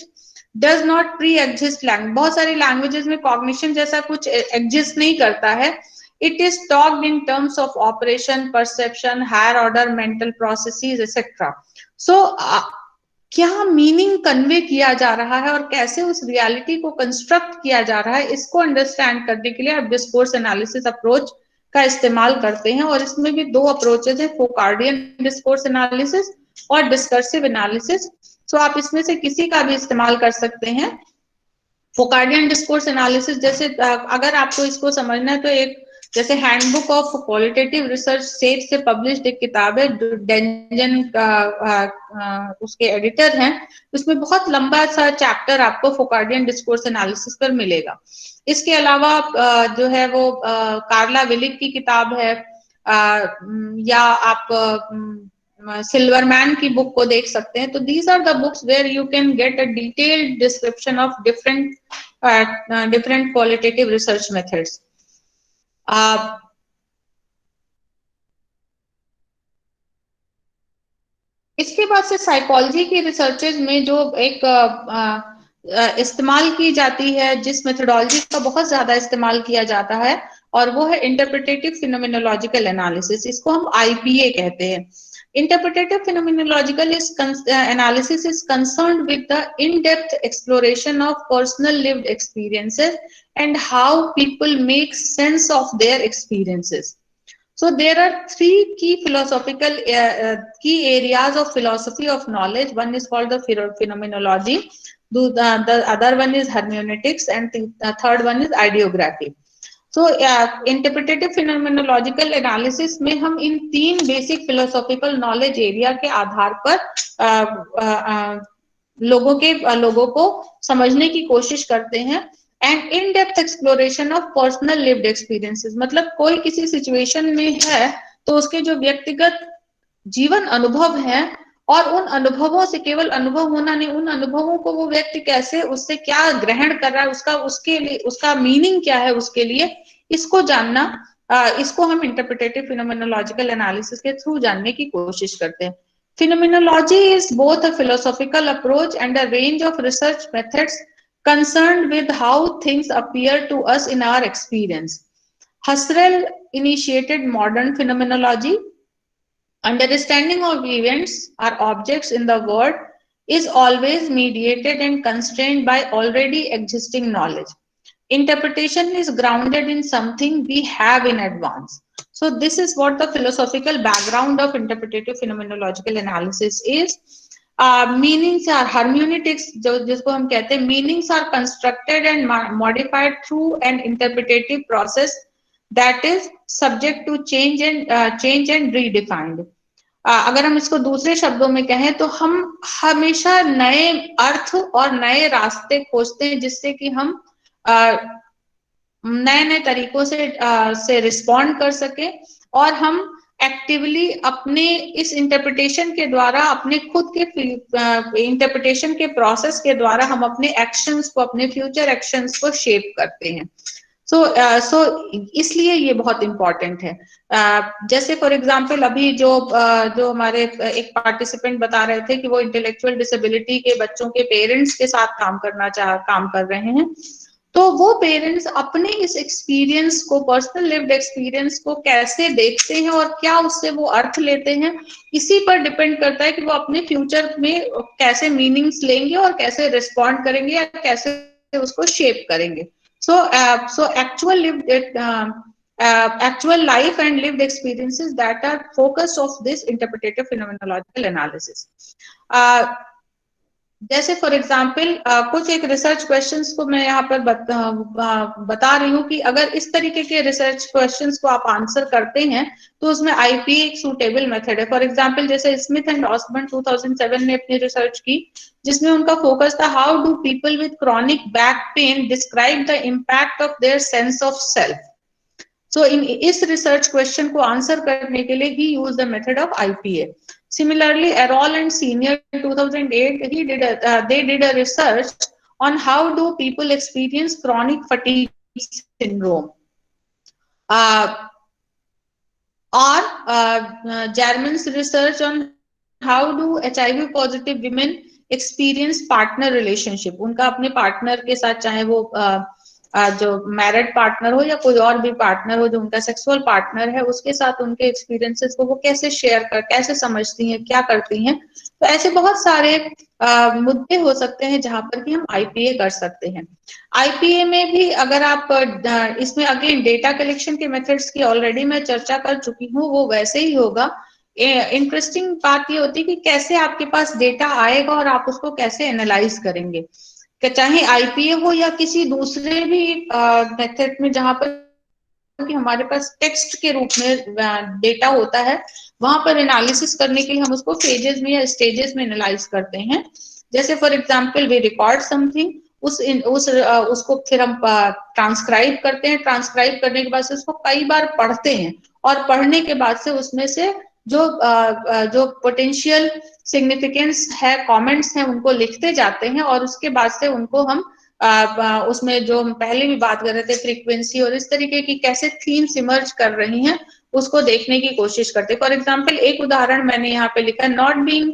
does not pre exist language. बहुत सारी लैंग्वेजेस में कॉग्निशन जैसा कुछ एग्जिस्ट नहीं करता है। It is talked in terms of operation, perception, higher order mental processes, etc. So, क्या meaning convey किया जा रहा है और कैसे उस रियलिटी को कंस्ट्रक्ट किया जा रहा है, इसको अंडरस्टैंड करने के लिए आप डिस्कोर्स एनालिसिस अप्रोच का इस्तेमाल करते हैं। और इसमें भी दो अप्रोचेस है, फोकार्डियन डिस्कोर्स एनालिसिस और डिस्कर्सिव एनालिसिस। सो आप इसमें से किसी का भी इस्तेमाल कर सकते हैं। फोकार्डियन डिस्कोर्स एनालिसिस जैसे अगर आपको इसको समझना है तो एक जैसे handbook of qualitative research set से पब्लिश्ड एक किताब है, डेंजन उसके एडिटर हैं, उसमें बहुत लंबा सा चैप्टर आपको फोकार्डियन डिस्कोर्स एनालिसिस पर मिलेगा। इसके अलावा जो है वो कार्ला विलिक की किताब है, या आप सिल्वरमैन की बुक को देख सकते हैं। तो these are the books where you can get a detailed description of different qualitative research methods. इसके बाद से साइकोलॉजी की रिसर्चेज में जो एक इस्तेमाल की जाती है, जिस मेथोडोलॉजी का बहुत ज्यादा इस्तेमाल किया जाता है, और वो है इंटरप्रिटेटिव फिनोमिनोलॉजिकल एनालिसिस। इसको हम आईपीए कहते हैं। Interpretative phenomenological analysis is concerned with the in-depth exploration of personal lived experiences and how people make sense of their experiences. So there are three key philosophical key areas of philosophy of knowledge. One is called the phenomenology, the other one is hermeneutics, and the third one is ideography. So interpretative phenomenological analysis में हम इन तीन basic philosophical knowledge area के आधार पर लोगों को समझने की कोशिश करते हैं। And in depth exploration of personal lived experiences, मतलब कोई किसी सिचुएशन में है तो उसके जो व्यक्तिगत जीवन अनुभव है, और उन अनुभवों से केवल अनुभव होना नहीं, उन अनुभवों को वो व्यक्ति कैसे, उससे क्या ग्रहण कर रहा है, उसके लिए उसका मीनिंग क्या है उसके लिए, इसको जानना, इसको हम इंटरप्रिटेटिव फिनोमेनोलॉजिकल एनालिसिस के थ्रू जानने की कोशिश करते हैं। Phenomenology is both a philosophical approach and a range of research methods concerned with how things appear to us in our experience. Husserl initiated modern phenomenology. Understanding of events or objects in the world is always mediated and constrained by already existing knowledge. Interpretation is grounded in something we have in advance. So this is what the philosophical background of interpretative phenomenological analysis is. Meanings are hermeneutics, जिसको हम कहते हैं, meanings are constructed and modified through an interpretative process that is subject to change and redefined. अगर हम इसको दूसरे शब्दों में कहें तो हम हमेशा नए अर्थ और नए रास्ते खोजते हैं, जिससे कि हम नए नए तरीकों से रिस्पॉन्ड कर सके, और हम एक्टिवली अपने इस इंटरप्रिटेशन के द्वारा, अपने खुद के इंटरप्रिटेशन के प्रोसेस के द्वारा हम अपने एक्शंस को, अपने फ्यूचर एक्शंस को शेप करते हैं। सो इसलिए ये बहुत इंपॉर्टेंट है। जैसे फॉर एग्जांपल अभी जो हमारे एक पार्टिसिपेंट बता रहे थे कि वो इंटेलेक्चुअल डिसेबिलिटी के बच्चों के पेरेंट्स के साथ काम कर रहे हैं, तो वो पेरेंट्स अपने इस एक्सपीरियंस को, पर्सनल लिव्ड एक्सपीरियंस को कैसे देखते हैं और क्या उससे वो अर्थ लेते हैं, इसी पर डिपेंड करता है कि वो अपने फ्यूचर में कैसे मीनिंग्स लेंगे और कैसे रिस्पॉन्ड करेंगे या कैसे उसको शेप करेंगे। So actual life and lived experiences that are focus of this interpretative phenomenological analysis. जैसे फॉर एग्जाम्पल कुछ एक रिसर्च क्वेश्चंस को मैं यहाँ पर बता रही हूँ कि अगर इस तरीके के रिसर्च क्वेश्चंस को आप आंसर करते हैं तो उसमें आईपीए एक सूटेबल मेथड है। फॉर एग्जाम्पल जैसे स्मिथ एंड ऑसबर्न 2007 ने अपनी रिसर्च की, जिसमें उनका फोकस था how do people with chronic back pain describe the impact of their sense of self. So इस रिसर्च क्वेश्चन को आंसर करने के लिए he use the method of IPA. Similarly, Errol and Senior in 2008, they did a research on how do people experience chronic fatigue syndrome. German's research on how do HIV positive women experience partner relationship. उनका अपने partner के साथ, चाहे वो जो married partner हो या कोई और भी पार्टनर हो जो उनका सेक्सुअल पार्टनर है, उसके साथ उनके एक्सपीरियंसेस को वो कैसे शेयर कैसे समझती हैं, क्या करती हैं। तो ऐसे बहुत सारे मुद्दे हो सकते हैं जहां पर कि हम आईपीए कर सकते हैं। आईपीए में भी अगर आप इसमें अगेन डेटा कलेक्शन के मेथड्स की ऑलरेडी मैं चर्चा कर चुकी हूँ, वो वैसे ही होगा। इंटरेस्टिंग बात ये होती है कि कैसे आपके पास डेटा आएगा और आप उसको कैसे एनालाइज करेंगे, चाहे आईपीए हो या किसी दूसरे भी मेथड में जहां पर कि हमारे पास टेक्स्ट के रूप में डेटा होता है, वहां पर एनालिसिस करने के लिए हम उसको फेजेस में या स्टेजेस में एनालाइज करते हैं। जैसे for example we record something, उसको फिर हम ट्रांसक्राइब करते हैं, ट्रांसक्राइब करने के बाद से उसको कई बार पढ़ते हैं, और पढ़ने के बाद से उसमें से जो पोटेंशियल सिग्निफिकेंस है, कमेंट्स हैं, उनको लिखते जाते हैं, और उसके बाद से उनको हम उसमें जो हम पहले भी बात कर रहे थे फ्रीक्वेंसी और इस तरीके की कैसे थीम्स इमर्ज कर रही हैं, उसको देखने की कोशिश करते हैं। फॉर एग्जांपल एक उदाहरण मैंने यहाँ पे लिखा, नॉट बीइंग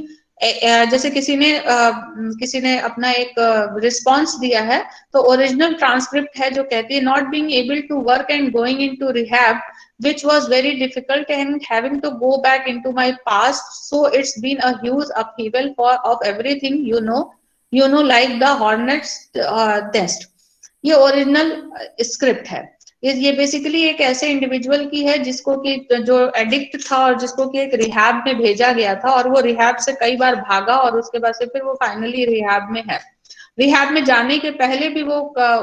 जैसे किसी ने अपना एक रिस्पॉन्स दिया है, तो ओरिजिनल ट्रांसक्रिप्ट है जो कहती है not being able to work and going into rehab which was very difficult and having to go back into my past, so it's been a huge upheaval for of everything like the hornets nest. ये original script है। ये basically एक ऐसे individual की है जिसको कि जो एडिक्ट था और जिसको कि एक रिहैब में भेजा गया था, और वो रिहैब से कई बार भागा और उसके बाद से फिर वो फाइनली रिहैब में है। रिहैब में जाने के पहले भी वो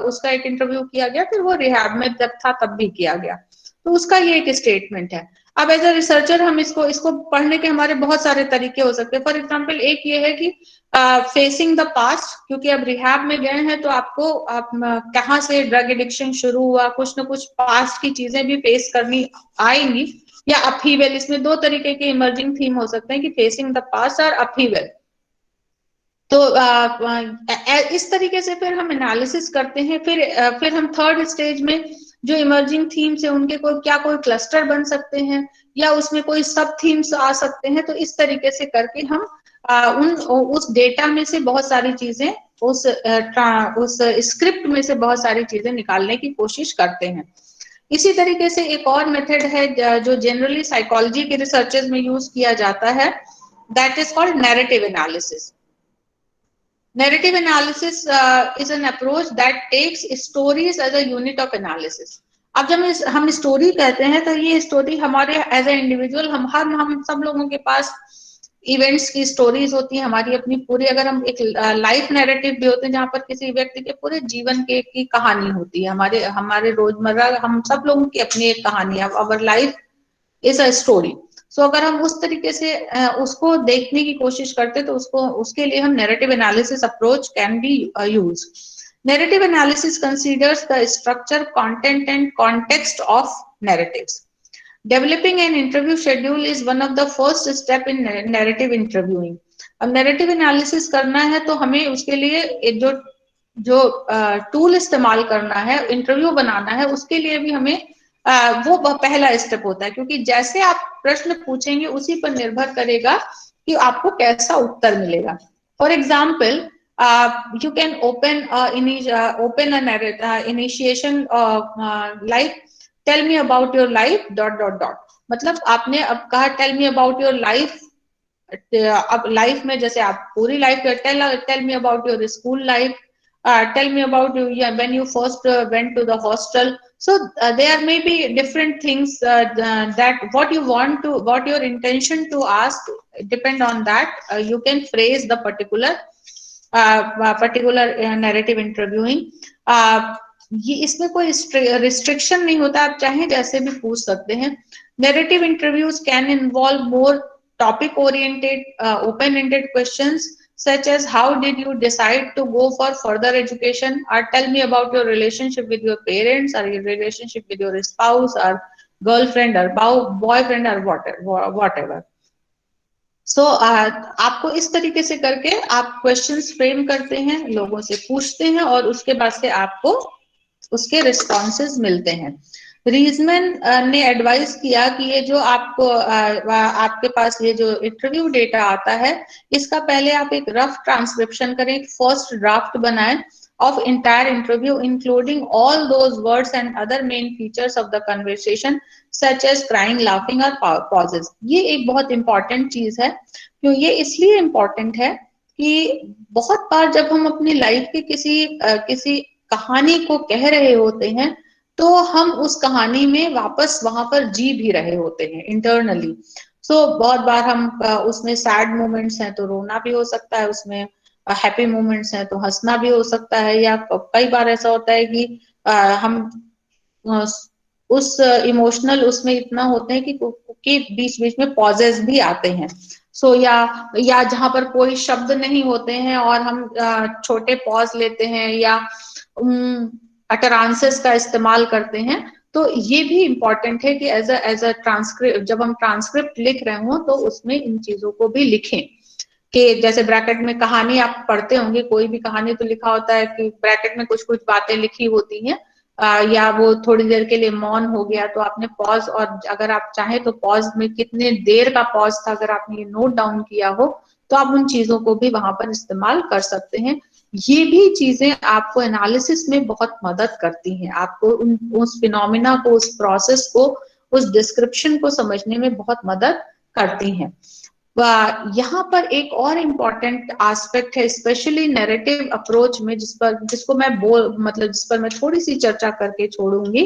उसका एक इंटरव्यू किया गया, फिर वो रिहैब में जब था तब भी किया गया। तो उसका ये एक स्टेटमेंट है। अब एज अ रिसर्चर हम इसको पढ़ने के हमारे बहुत सारे तरीके हो सकते हैं। फॉर एग्जाम्पल एक ये है कि फेसिंग द पास्ट, क्योंकि अब रिहैब में गए हैं तो आपको कहाँ से ड्रग एडिक्शन शुरू हुआ, कुछ ना कुछ पास्ट की चीजें भी फेस करनी आएंगी, या अपहीवल। इसमें दो तरीके के इमर्जिंग थीम हो सकते हैं कि फेसिंग द पास्ट और अपहीवल। तो इस तरीके से फिर हम एनालिसिस करते हैं। फिर हम थर्ड स्टेज में जो इमर्जिंग थीम्स है उनके कोई क्लस्टर बन सकते हैं, या उसमें कोई सब थीम्स आ सकते हैं। तो इस तरीके से करके हम उस डेटा में से बहुत सारी चीजें, उस स्क्रिप्ट में से बहुत सारी चीजें निकालने की कोशिश करते हैं। इसी तरीके से एक और मेथड है जो जनरली साइकोलॉजी के रिसर्चेस में यूज किया जाता है, that is called narrative analysis. Narrative analysis is an approach that takes stories as a unit of analysis. अब जब हम स्टोरी कहते हैं तो ये स्टोरी हमारे एज ए इंडिविजुअल हम सब लोगों के पास इवेंट्स की स्टोरीज होती हैं, हमारी अपनी पूरी। अगर हम एक लाइफ नैरेटिव भी होते हैं जहां पर किसी व्यक्ति के पूरे जीवन की कहानी होती है, हमारे रोजमर्रा हम सब लोगों की अपनी एक कहानी है। Our life is a story. So अगर हम उस तरीके से उसको देखने की कोशिश करते तो उसके लिए हम narrative analysis approach can be use. Narrative analysis considers the structure, content and context of narratives. Developing an interview schedule is one of the first step in narrative interviewing. अब नैरेटिव एनालिसिस करना है तो हमें उसके लिए जो tool इस्तेमाल करना है, इंटरव्यू बनाना है, उसके लिए भी हमें वो पहला स्टेप होता है, क्योंकि जैसे आप प्रश्न पूछेंगे उसी पर निर्भर करेगा कि आपको कैसा उत्तर मिलेगा। For example, you can open a narrative initiation like tell me about your life ... मतलब आपने अब कहा tell me about your life. अब लाइफ में जैसे आप पूरी life tell me about your school life, tell me about when you first went to the hostel. So there may be different things that what your intention to ask depend on that. You can phrase the particular narrative interviewing. ये इसमें कोई restriction नहीं होता, आप चाहे जैसे भी पूछ सकते हैं। Narrative interviews can involve more topic oriented open ended questions such as how did you decide to go for further education, or tell me about your relationship with your parents, or your relationship with your spouse or girlfriend or boyfriend or whatever. So आपको इस तरीके से करके आप questions frame करते हैं, लोगों से पूछते हैं और उसके बाद से आपको उसके रिस्पॉन्सेज मिलते हैं। रीजमैन ने एडवाइस किया कि ये जो आपके पास ये जो इंटरव्यू डेटा आता है, इसका पहले आप एक रफ ट्रांसक्रिप्शन करें, एक फर्स्ट ड्राफ्ट बनाएं of entire interview including all those words and other main features of the conversation such as crying, laughing or pauses. ये एक बहुत इंपॉर्टेंट चीज है। क्यों ये इसलिए इम्पोर्टेंट है कि बहुत बार जब हम अपनी लाइफ के किसी कहानी को कह रहे होते हैं तो हम उस कहानी में वापस वहां पर जी भी रहे होते हैं इंटरनली। सो बहुत बार हम उसमें सैड मोमेंट्स हैं तो रोना भी हो सकता है, उसमें हैप्पी मोमेंट्स हैं तो हंसना भी हो सकता है, या कई बार ऐसा होता है कि हम उस इमोशनल उसमें इतना होते हैं कि बीच बीच में पॉजेस भी आते हैं। सो या जहां पर कोई शब्द नहीं होते हैं और हम छोटे पॉज लेते हैं या अटरांसेस का इस्तेमाल करते हैं, तो ये भी इम्पोर्टेंट है कि एज अ ट्रांसक्रिप्ट जब हम ट्रांसक्रिप्ट लिख रहे हो तो उसमें इन चीजों को भी लिखें। कि जैसे ब्रैकेट में कहानी आप पढ़ते होंगे, कोई भी कहानी तो लिखा होता है कि ब्रैकेट में कुछ कुछ बातें लिखी होती हैं, या वो थोड़ी देर के लिए मौन हो गया तो आपने पॉज, और अगर आप चाहें तो पॉज में कितने देर का पॉज था अगर आपने ये नोट डाउन किया हो तो आप उन चीजों को भी वहां पर इस्तेमाल कर सकते हैं। ये भी चीजें आपको एनालिसिस में बहुत मदद करती हैं, आपको उस फिनोमिना को, उस प्रोसेस को, उस डिस्क्रिप्शन को समझने में बहुत मदद करती हैं। यहाँ पर एक और इम्पॉर्टेंट एस्पेक्ट है, स्पेशली नैरेटिव अप्रोच में, जिसको मैं जिस पर मैं थोड़ी सी चर्चा करके छोड़ूंगी,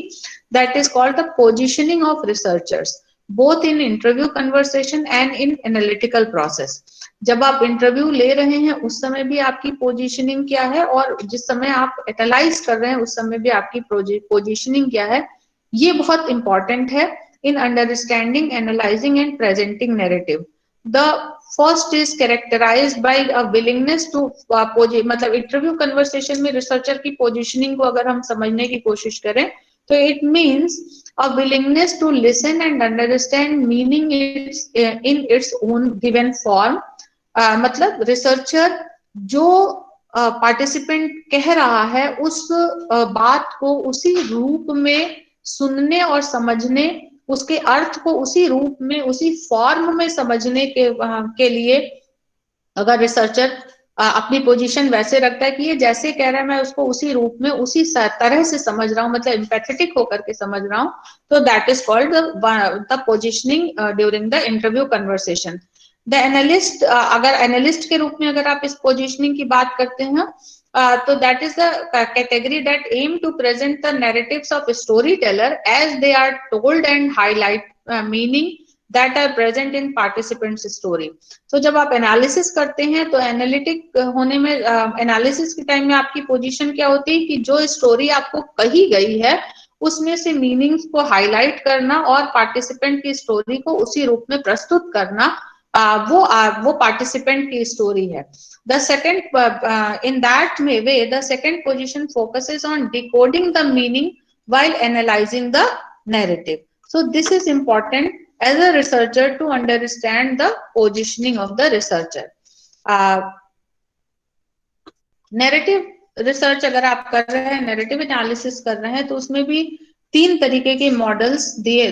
that is called the positioning of researchers both in interview conversation and in analytical process. जब आप इंटरव्यू ले रहे हैं उस समय भी आपकी पोजीशनिंग क्या है, और जिस समय आप एनालाइज कर रहे हैं उस समय भी आपकी पोजीशनिंग क्या है, ये बहुत इंपॉर्टेंट है in understanding, analysing and presenting narrative. The first is characterised by a willingness to मतलब इंटरव्यू कन्वर्सेशन में रिसर्चर की पोजीशनिंग को अगर हम समझने की कोशिश करें तो it means a willingness to listen and understand meaning in its own given form। मतलब रिसर्चर जो पार्टिसिपेंट कह रहा है उस बात को उसी रूप में सुनने और समझने, उसके अर्थ को उसी रूप में, उसी फॉर्म में समझने के लिए अगर रिसर्चर अपनी पोजीशन वैसे रखता है कि ये जैसे कह रहा है मैं उसको उसी रूप में, उसी तरह से समझ रहा हूँ, मतलब एम्पैथेटिक होकर के समझ रहा हूँ, तो that is called the positioning during the interview conversation. The analyst, अगर एनालिस्ट के रूप में अगर आप इस पोजीशनिंग की बात करते हैं तो that is the category that aim to present the narratives of storyteller as they are told and highlight meaning that are present in participants story। तो जब आप एनालिसिस करते हैं तो एनालिटिक होने में, एनालिसिस के टाइम में आपकी पोजीशन क्या होती है कि जो स्टोरी आपको कही गई है उसमें से मीनिंग्स को हाईलाइट करना और पार्टिसिपेंट की स्टोरी को उसी रूप में प्रस्तुत करना, वो पार्टिसिपेंट की स्टोरी है। The second in that way the second position focuses on decoding the meaning while analyzing the narrative। So this is important as a researcher to understand the positioning of the researcher। Narrative research अगर आप कर रहे हैं, narrative analysis कर रहे हैं, तो उसमें भी 3 तरीके के मॉडल्स दिए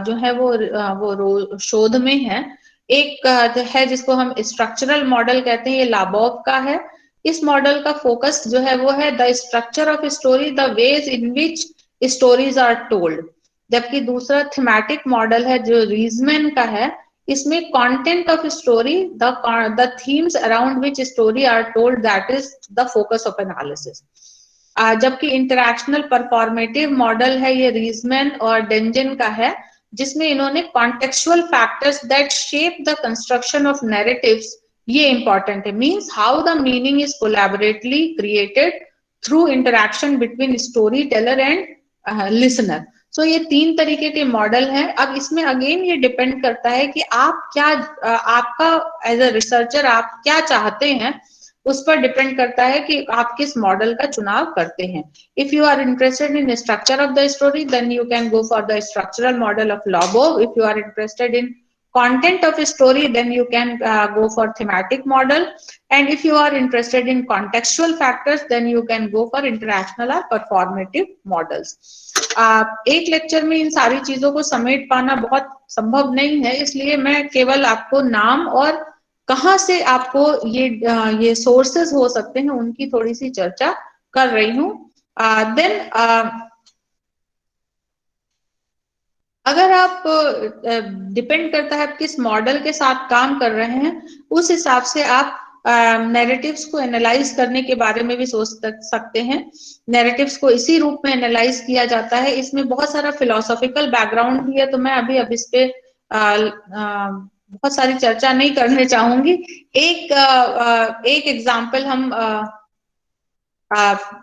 जो है वो शोध में है। एक है जिसको हम स्ट्रक्चरल मॉडल कहते हैं, ये लाबॉव का है। इस मॉडल का फोकस जो है वो है the structure of story, the ways in which stories are told. जबकि दूसरा थीमेटिक मॉडल है जो रीजमैन का है, इसमें content of story, the themes around which story are told, that is the focus of analysis. जबकि इंटरैक्शनल परफॉर्मेटिव मॉडल है, ये रीजमैन और डेंजन का है, जिसमें इन्होंने contextual factors that shape the construction of narratives, ये इंपॉर्टेंट है, means how the meaning is collaboratively created through interaction between story teller and listener. So ये 3 तरीके के मॉडल हैं। अब इसमें अगेन ये डिपेंड करता है कि आप क्या, आपका एज अ रिसर्चर आप क्या चाहते हैं, उस पर डिपेंड करता है कि आप किस मॉडल का चुनाव करते हैं। If you are interested in structure of the story then you can go for the structural model of Labov. If you are interested in content of a story then you can go for thematic model, and if you are interested in contextual factors then you can go for interactional or performative models। एक lecture में इन सारी चीजों को समेट पाना बहुत संभव नहीं है, इसलिए मैं केवल आपको नाम और कहाँ से आपको ये सोर्सेस हो सकते हैं उनकी थोड़ी सी चर्चा कर रही हूँ। देन अगर आप डिपेंड करता है आप किस मॉडल के साथ काम कर रहे हैं, उस हिसाब से आप नैरेटिव्स को एनालाइज करने के बारे में भी सोच सकते हैं। नैरेटिव्स को इसी रूप में एनालाइज किया जाता है, इसमें बहुत सारा फिलोसॉफिकल बैकग्राउंड भी है, तो मैं अभी अब इस पे बहुत सारी चर्चा नहीं करने चाहूंगी। एक एग्जाम्पल हम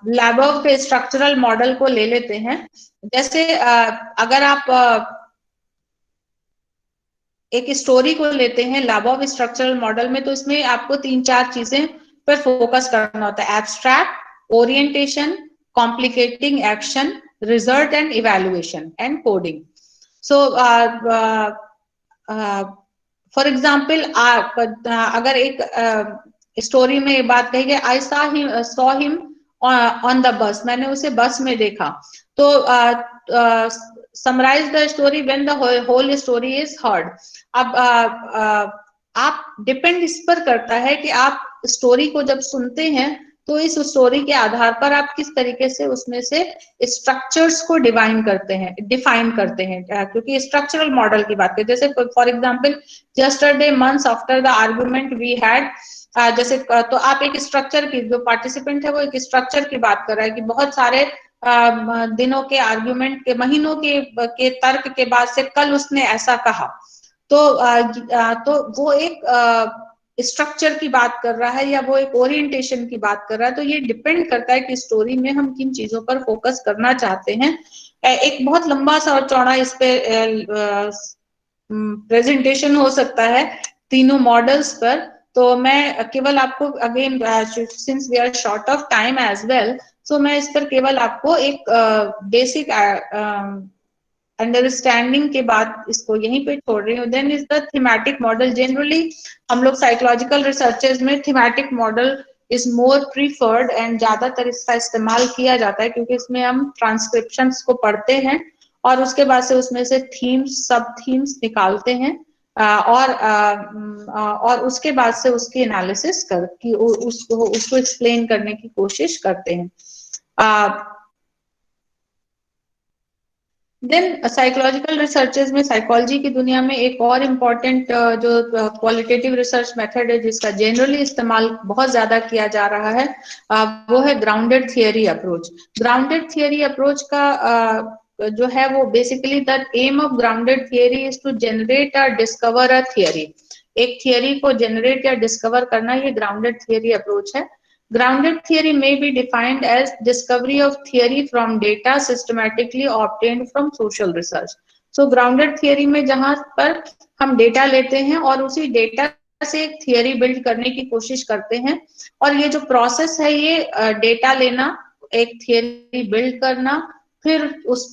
लाबॉव के स्ट्रक्चरल मॉडल को ले लेते हैं। जैसे अगर आप एक स्टोरी को लेते हैं लाबॉव स्ट्रक्चरल मॉडल में, तो इसमें आपको 3-4 चीजें पर फोकस करना होता है: abstract, orientation, complicating action, result and evaluation and coding. So for example अगर एक स्टोरी में ये बात कही गई, I saw him on the bus, मैंने उसे बस में देखा, तो summarize the story when the whole story is heard। अब आप डिपेंड इस पर करता है कि आप स्टोरी को जब सुनते हैं तो इस स्टोरी के आधार पर आप किस तरीके से उसमें से स्ट्रक्चर्स को डिफाइन करते हैं क्योंकि स्ट्रक्चरल मॉडल की बात करें, जैसे for example yesterday months after the argument we had, जैसे तो आप एक स्ट्रक्चर की, जो पार्टिसिपेंट है वो एक स्ट्रक्चर की बात कर रहा है कि बहुत सारे दिनों के आर्गुमेंट के, महीनों के तर्क के बाद से कल उसने ऐसा कहा, तो वो एक स्ट्रक्चर की बात कर रहा है या वो एक ओरिएंटेशन की बात कर रहा है। तो ये डिपेंड करता है कि स्टोरी में हम किन चीजों पर फोकस करना चाहते हैं। एक बहुत लंबा सा और चौड़ा इस पे प्रेजेंटेशन हो सकता है तीनों मॉडल्स पर, तो मैं केवल आपको again, since we are short of time as well, so मैं इस पर केवल आपको एक बेसिक अंडरस्टैंडिंग के बाद इसको यहीं पे छोड़ रही हूँ। Then is the thematic model. Generally हम लोग साइकोलॉजिकल रिसर्चेस में thematic model is more preferred and ज्यादातर इसका इस्तेमाल किया जाता है, क्योंकि इसमें हम ट्रांसक्रिप्शंस को पढ़ते हैं और उसके बाद से उसमें से थीम्स, सब थीम्स निकालते हैं और उसके बाद से उसकी एनालिसिस कर कि उसको एक्सप्लेन करने की कोशिश करते हैं। देन साइकोलॉजिकल रिसर्चेज में, साइकोलॉजी की दुनिया में एक और इम्पॉर्टेंट जो क्वालिटेटिव रिसर्च मेथड है जिसका जनरली इस्तेमाल बहुत ज्यादा किया जा रहा है, वो है grounded theory approach. Grounded theory approach का जो है वो basically the aim of grounded theory is to generate और डिस्कवर अ थियरी। एक थियरी को जनरेट या डिस्कवर करना, ये ग्राउंडेड थियरी अप्रोच है। Grounded theory may be defined as discovery of theory from data systematically obtained from social research. So grounded theory में जहां पर हम डेटा लेते हैं और उसी डेटा से एक थियरी बिल्ड करने की कोशिश करते हैं, और ये जो प्रोसेस है ये डेटा लेना, एक थियरी बिल्ड करना, फिर उस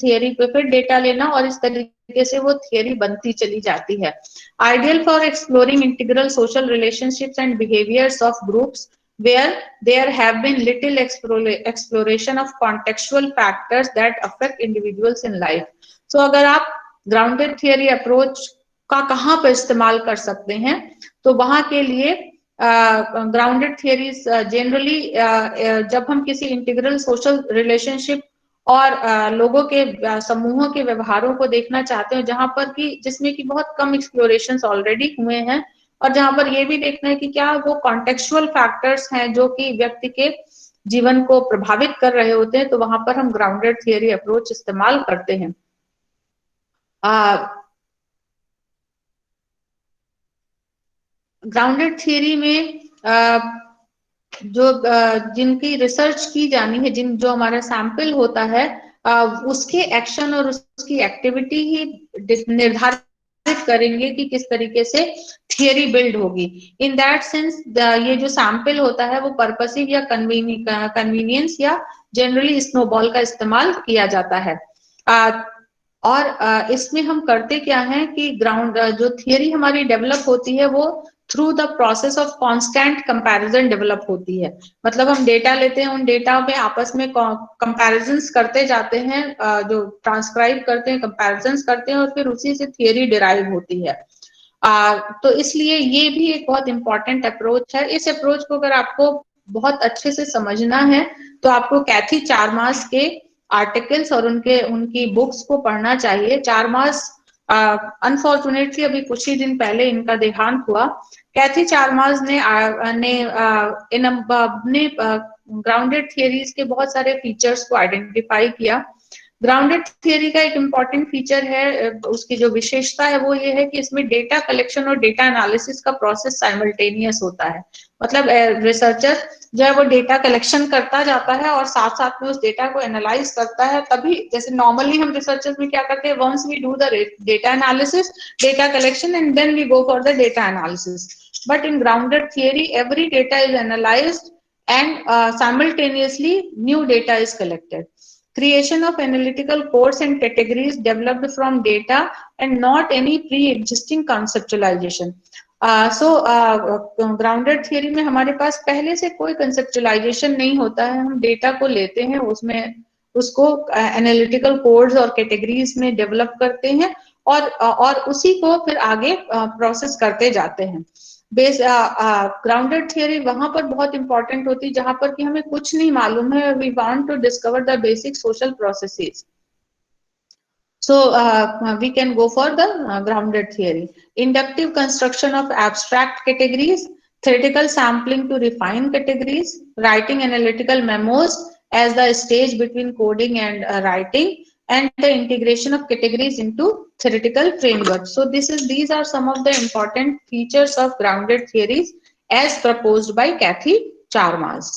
थियरी पे फिर डेटा लेना, और इस तरीके से वो थियरी बनती चली जाती है। Ideal for exploring integral social relationships and behaviors of groups where there have been little exploration of contextual factors that affect individuals in life. So अगर आप grounded theory approach का कहाँ पर इस्तेमाल कर सकते हैं, तो वहां के लिए ग्राउंडेड थियरीज जनरली जब हम किसी इंटीग्रल सोशल रिलेशनशिप और लोगों के समूहों के व्यवहारों को देखना चाहते हैं, जहां पर कि जिसमें कि बहुत कम एक्सप्लोरेशन ऑलरेडी हुए हैं, और जहां पर ये भी देखना है कि क्या वो कॉन्टेक्चुअल फैक्टर्स हैं जो कि व्यक्ति के जीवन को प्रभावित कर रहे होते हैं, तो वहां पर हम ग्राउंडेड थियरी अप्रोच इस्तेमाल करते हैं। ग्राउंडेड थियरी में जो जिनकी रिसर्च की जानी है, जो हमारा सैंपल होता है, उसके एक्शन और उसकी एक्टिविटी ही निर्धारित करेंगे कि किस तरीके से थियरी बिल्ड होगी। इन दैट सेंस ये जो सैंपल होता है वो पर्पसिव या कन्वीनियंस या जनरली स्नोबॉल का इस्तेमाल किया जाता है। और इसमें हम करते क्या है कि जो थियरी हमारी डेवलप होती है वो through the process of constant comparison develop होती है। मतलब हम डेटा लेते हैं, उन डेटा में आपस में कंपैरिजंस करते जाते हैं, जो ट्रांसक्राइब करते हैं, कंपैरिजंस करते हैं, और फिर उसी से थियरी डिराइव होती है। तो इसलिए ये भी एक बहुत इंपॉर्टेंट अप्रोच है। इस अप्रोच को अगर आपको बहुत अच्छे से समझना है तो आपको कैथी चारमास के आर्टिकल्स और उनकी बुक्स को पढ़ना चाहिए। चारमास अनफॉर्चुनेटली अभी कुछ ही दिन पहले इनका देहांत हुआ। कैथी चारमास ने अपने ग्राउंडेड थियरीज के बहुत सारे फीचर्स को आइडेंटिफाई किया। ग्राउंडेड थियरी का एक इम्पॉर्टेंट फीचर है, उसकी जो विशेषता है वो ये है कि इसमें डेटा कलेक्शन और डेटा एनालिसिस का प्रोसेस साइमल्टेनियस होता है। मतलब रिसर्चर जो है वो डेटा कलेक्शन करता जाता है और साथ साथ में उस डेटा को एनालाइज करता है। तभी जैसे नॉर्मली हम रिसर्चर्स में क्या करते हैं, once we do the data analysis, data collection and then we go for the data analysis, but in grounded theory every data is analysed and simultaneously new data is collected. Creation of analytical codes and categories developed from data and not any pre-existing conceptualization. Grounded theory में हमारे पास पहले से कोई conceptualisation नहीं होता है। हम data को लेते हैं, उसमें उसको एनालिटिकल कोड्स और कैटेगरीज में डेवलप करते हैं, और उसी को फिर आगे प्रोसेस करते जाते हैं। बेस ग्राउंडेड थियरी वहां पर बहुत इंपॉर्टेंट होती है जहां पर कि हमें कुछ नहीं मालूम है, we want to discover the basic social processes. So we can go for the grounded theory. Inductive construction of abstract categories, theoretical sampling to refine categories, writing analytical memos as the stage between coding and writing, and the integration of categories into theoretical framework. So these are some of the important features of grounded theories as proposed by Kathy Charmas.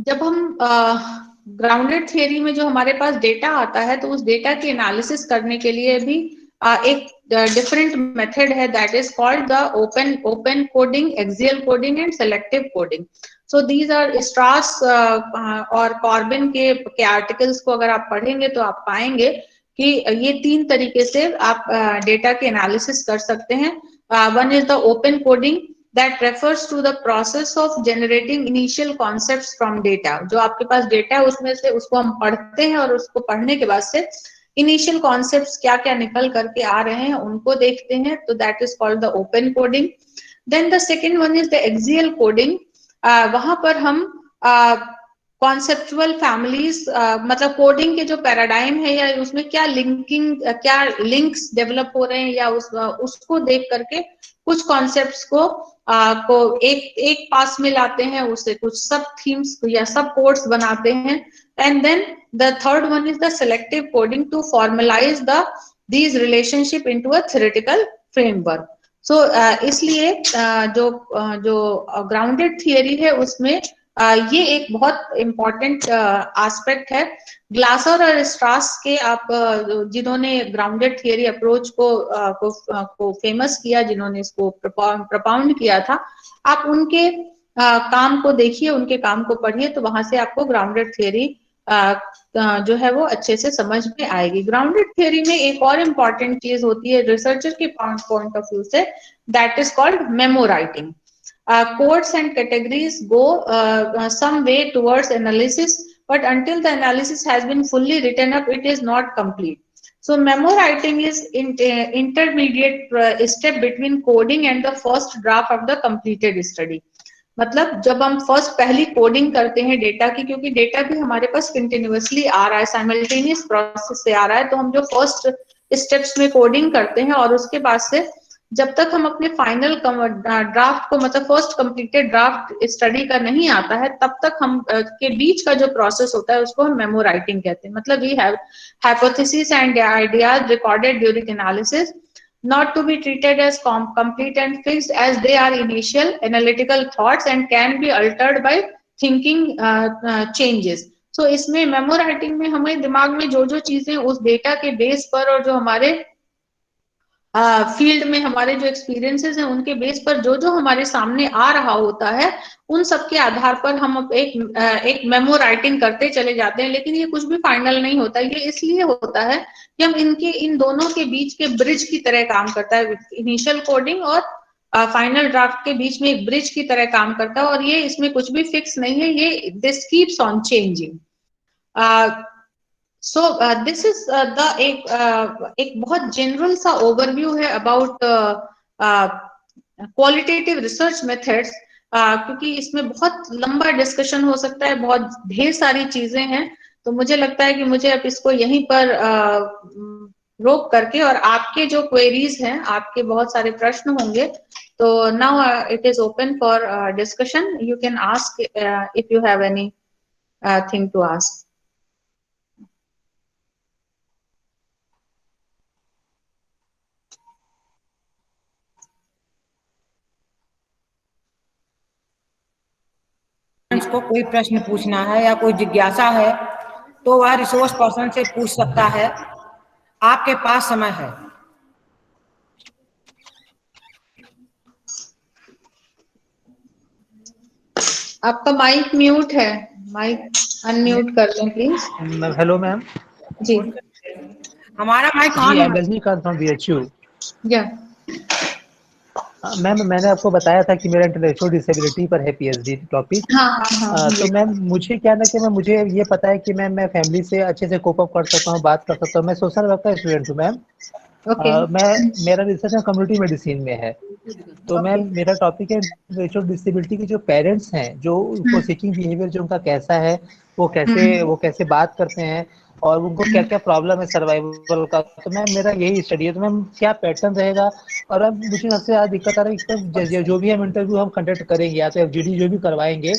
जब हम grounded theory में जो हमारे पास data आता है तो उस data की एनालिसिस करने के लिए भी एक डिफरेंट मेथड है, that is called the open coding, axial coding and selective coding. So these are Strauss और कॉर्बिन के आर्टिकल्स को अगर आप पढ़ेंगे तो आप पाएंगे कि ये तीन तरीके से आप डेटा की एनालिसिस कर सकते हैं। One is the open coding, that refers to the process of generating initial concepts from data। जो आपके पास डेटा है उसमें से उसको हम पढ़ते हैं और उसको पढ़ने के बाद से इनिशियल कॉन्सेप्ट्स क्या क्या निकल करके आ रहे हैं उनको देखते हैं, तो that is called the open coding. Then the second one is the axial coding. वहां पर हम कॉन्सेप्चुअल फैमिलीज, मतलब कोडिंग के जो पैराडाइम है या उसमें क्या क्या लिंक्स डेवलप हो रहे हैं या उसको देख करके कुछ कॉन्सेप्ट्स को एक पास में लाते हैं, उससे कुछ सब थीम्स या सब कोड्स बनाते हैं। And then the third one is the selective coding to formalize these relationship into a theoretical framework. So इसलिए जो ग्राउंडेड थियरी है उसमें ये एक बहुत इम्पॉर्टेंट एस्पेक्ट है। ग्लासर और स्ट्रास के आप जिन्होंने ग्राउंडेड थियरी अप्रोच को फेमस किया, जिन्होंने इसको प्रपाउंड किया था, आप उनके काम को देखिए, उनके काम को पढ़िए, तो वहां से आपको ग्राउंडेड थियरी जो है वो अच्छे से समझ में आएगी। ग्राउंडेड थियरी में एक और इम्पॉर्टेंट चीज होती है रिसर्चर के पॉइंट ऑफ व्यू से, that is called memo writing. Codes and categories go some way towards analysis, but until the analysis has been fully written up, it is not complete. So memo writing is intermediate step between coding and the first draft of the completed study। मतलब जब हम पहली coding करते हैं data की, क्योंकि data भी हमारे पास कंटिन्यूअसली आ रहा है, साइमल्टेनियस प्रोसेस से आ रहा है, तो हम जो फर्स्ट स्टेप्स में कोडिंग करते हैं और उसके बाद से जब तक हम अपने फाइनल ड्राफ्ट को, मतलब फर्स्ट कंप्लीटेड ड्राफ्ट स्टडी का नहीं आता है, तब तक हम के बीच का जो प्रोसेस होता है उसको हम मेमो राइटिंग कहते हैं। मतलब we have hypothesis and ideas recorded during analysis, not to be treated as complete and fixed, as they are initial analytical thoughts and can be altered by thinking changes। So इसमें memo writing में हमें दिमाग में जो चीजें उस data के base पर और जो हमारे फील्ड में हमारे जो एक्सपीरियंसेस हैं उनके बेस पर जो हमारे सामने आ रहा होता है, उन सब के आधार पर हम एक मेमो राइटिंग करते चले जाते हैं। लेकिन ये कुछ भी फाइनल नहीं होता, ये इसलिए होता है कि हम इन दोनों के बीच के ब्रिज की तरह काम करता है। इनिशियल कोडिंग और फाइनल ड्राफ्ट के बीच में एक ब्रिज की तरह काम करता है, और ये इसमें कुछ भी फिक्स नहीं है, ये this keeps on changing. So this is एक बहुत जनरल सा ओवरव्यू है अबाउट क्वालिटेटिव रिसर्च मेथड्स, क्योंकि इसमें बहुत लंबा डिस्कशन हो सकता है, बहुत ढेर सारी चीजें हैं, तो मुझे लगता है कि मुझे अब इसको यहीं पर रोक करके, और आपके जो क्वेरीज हैं, आपके बहुत सारे प्रश्न होंगे, तो now it is open for discussion. You can ask if you have anything to ask. को कोई प्रश्न पूछना है या कोई जिज्ञासा है तो वह रिसोर्स पर्सन से पूछ सकता है। आपके पास समय है। आपका माइक म्यूट है, माइक अनम्यूट कर लें प्लीज। हेलो मैम जी, हमारा माइक ऑन है। Rajinikanth from BHU. या मैम मैंने आपको बताया था कि मेरा इंटेलेक्चुअल डिसेबिलिटी पर है पीएचडी टॉपिक। तो मैम मुझे क्या ना कि मुझे ये पता है कि मैं फैमिली से अच्छे से कोप अप कर सकता हूँ, बात कर सकता हूँ। मैं सोशल वर्क का स्टूडेंट हूँ मैम। मेरा रिसर्च कम्युनिटी मेडिसिन में है। तो मैम मेरा टॉपिक है इंटेलेक्चुअल डिसेबिलिटी के जो पेरेंट्स हैं, जो उनको सीकिंग बिहेवियर जो उनका कैसा है, वो कैसे बात करते हैं और उनको क्या क्या प्रॉब्लम है सर्वाइवल का। तो मैम मेरा यही स्टडी है। तो मैम क्या पैटर्न रहेगा, और अब मुझे सबसे ज्यादा दिक्कत आ रही है जो भी हम इंटरव्यू हम कंडक्ट करेंगे या तो एफजीडी जो भी करवाएंगे,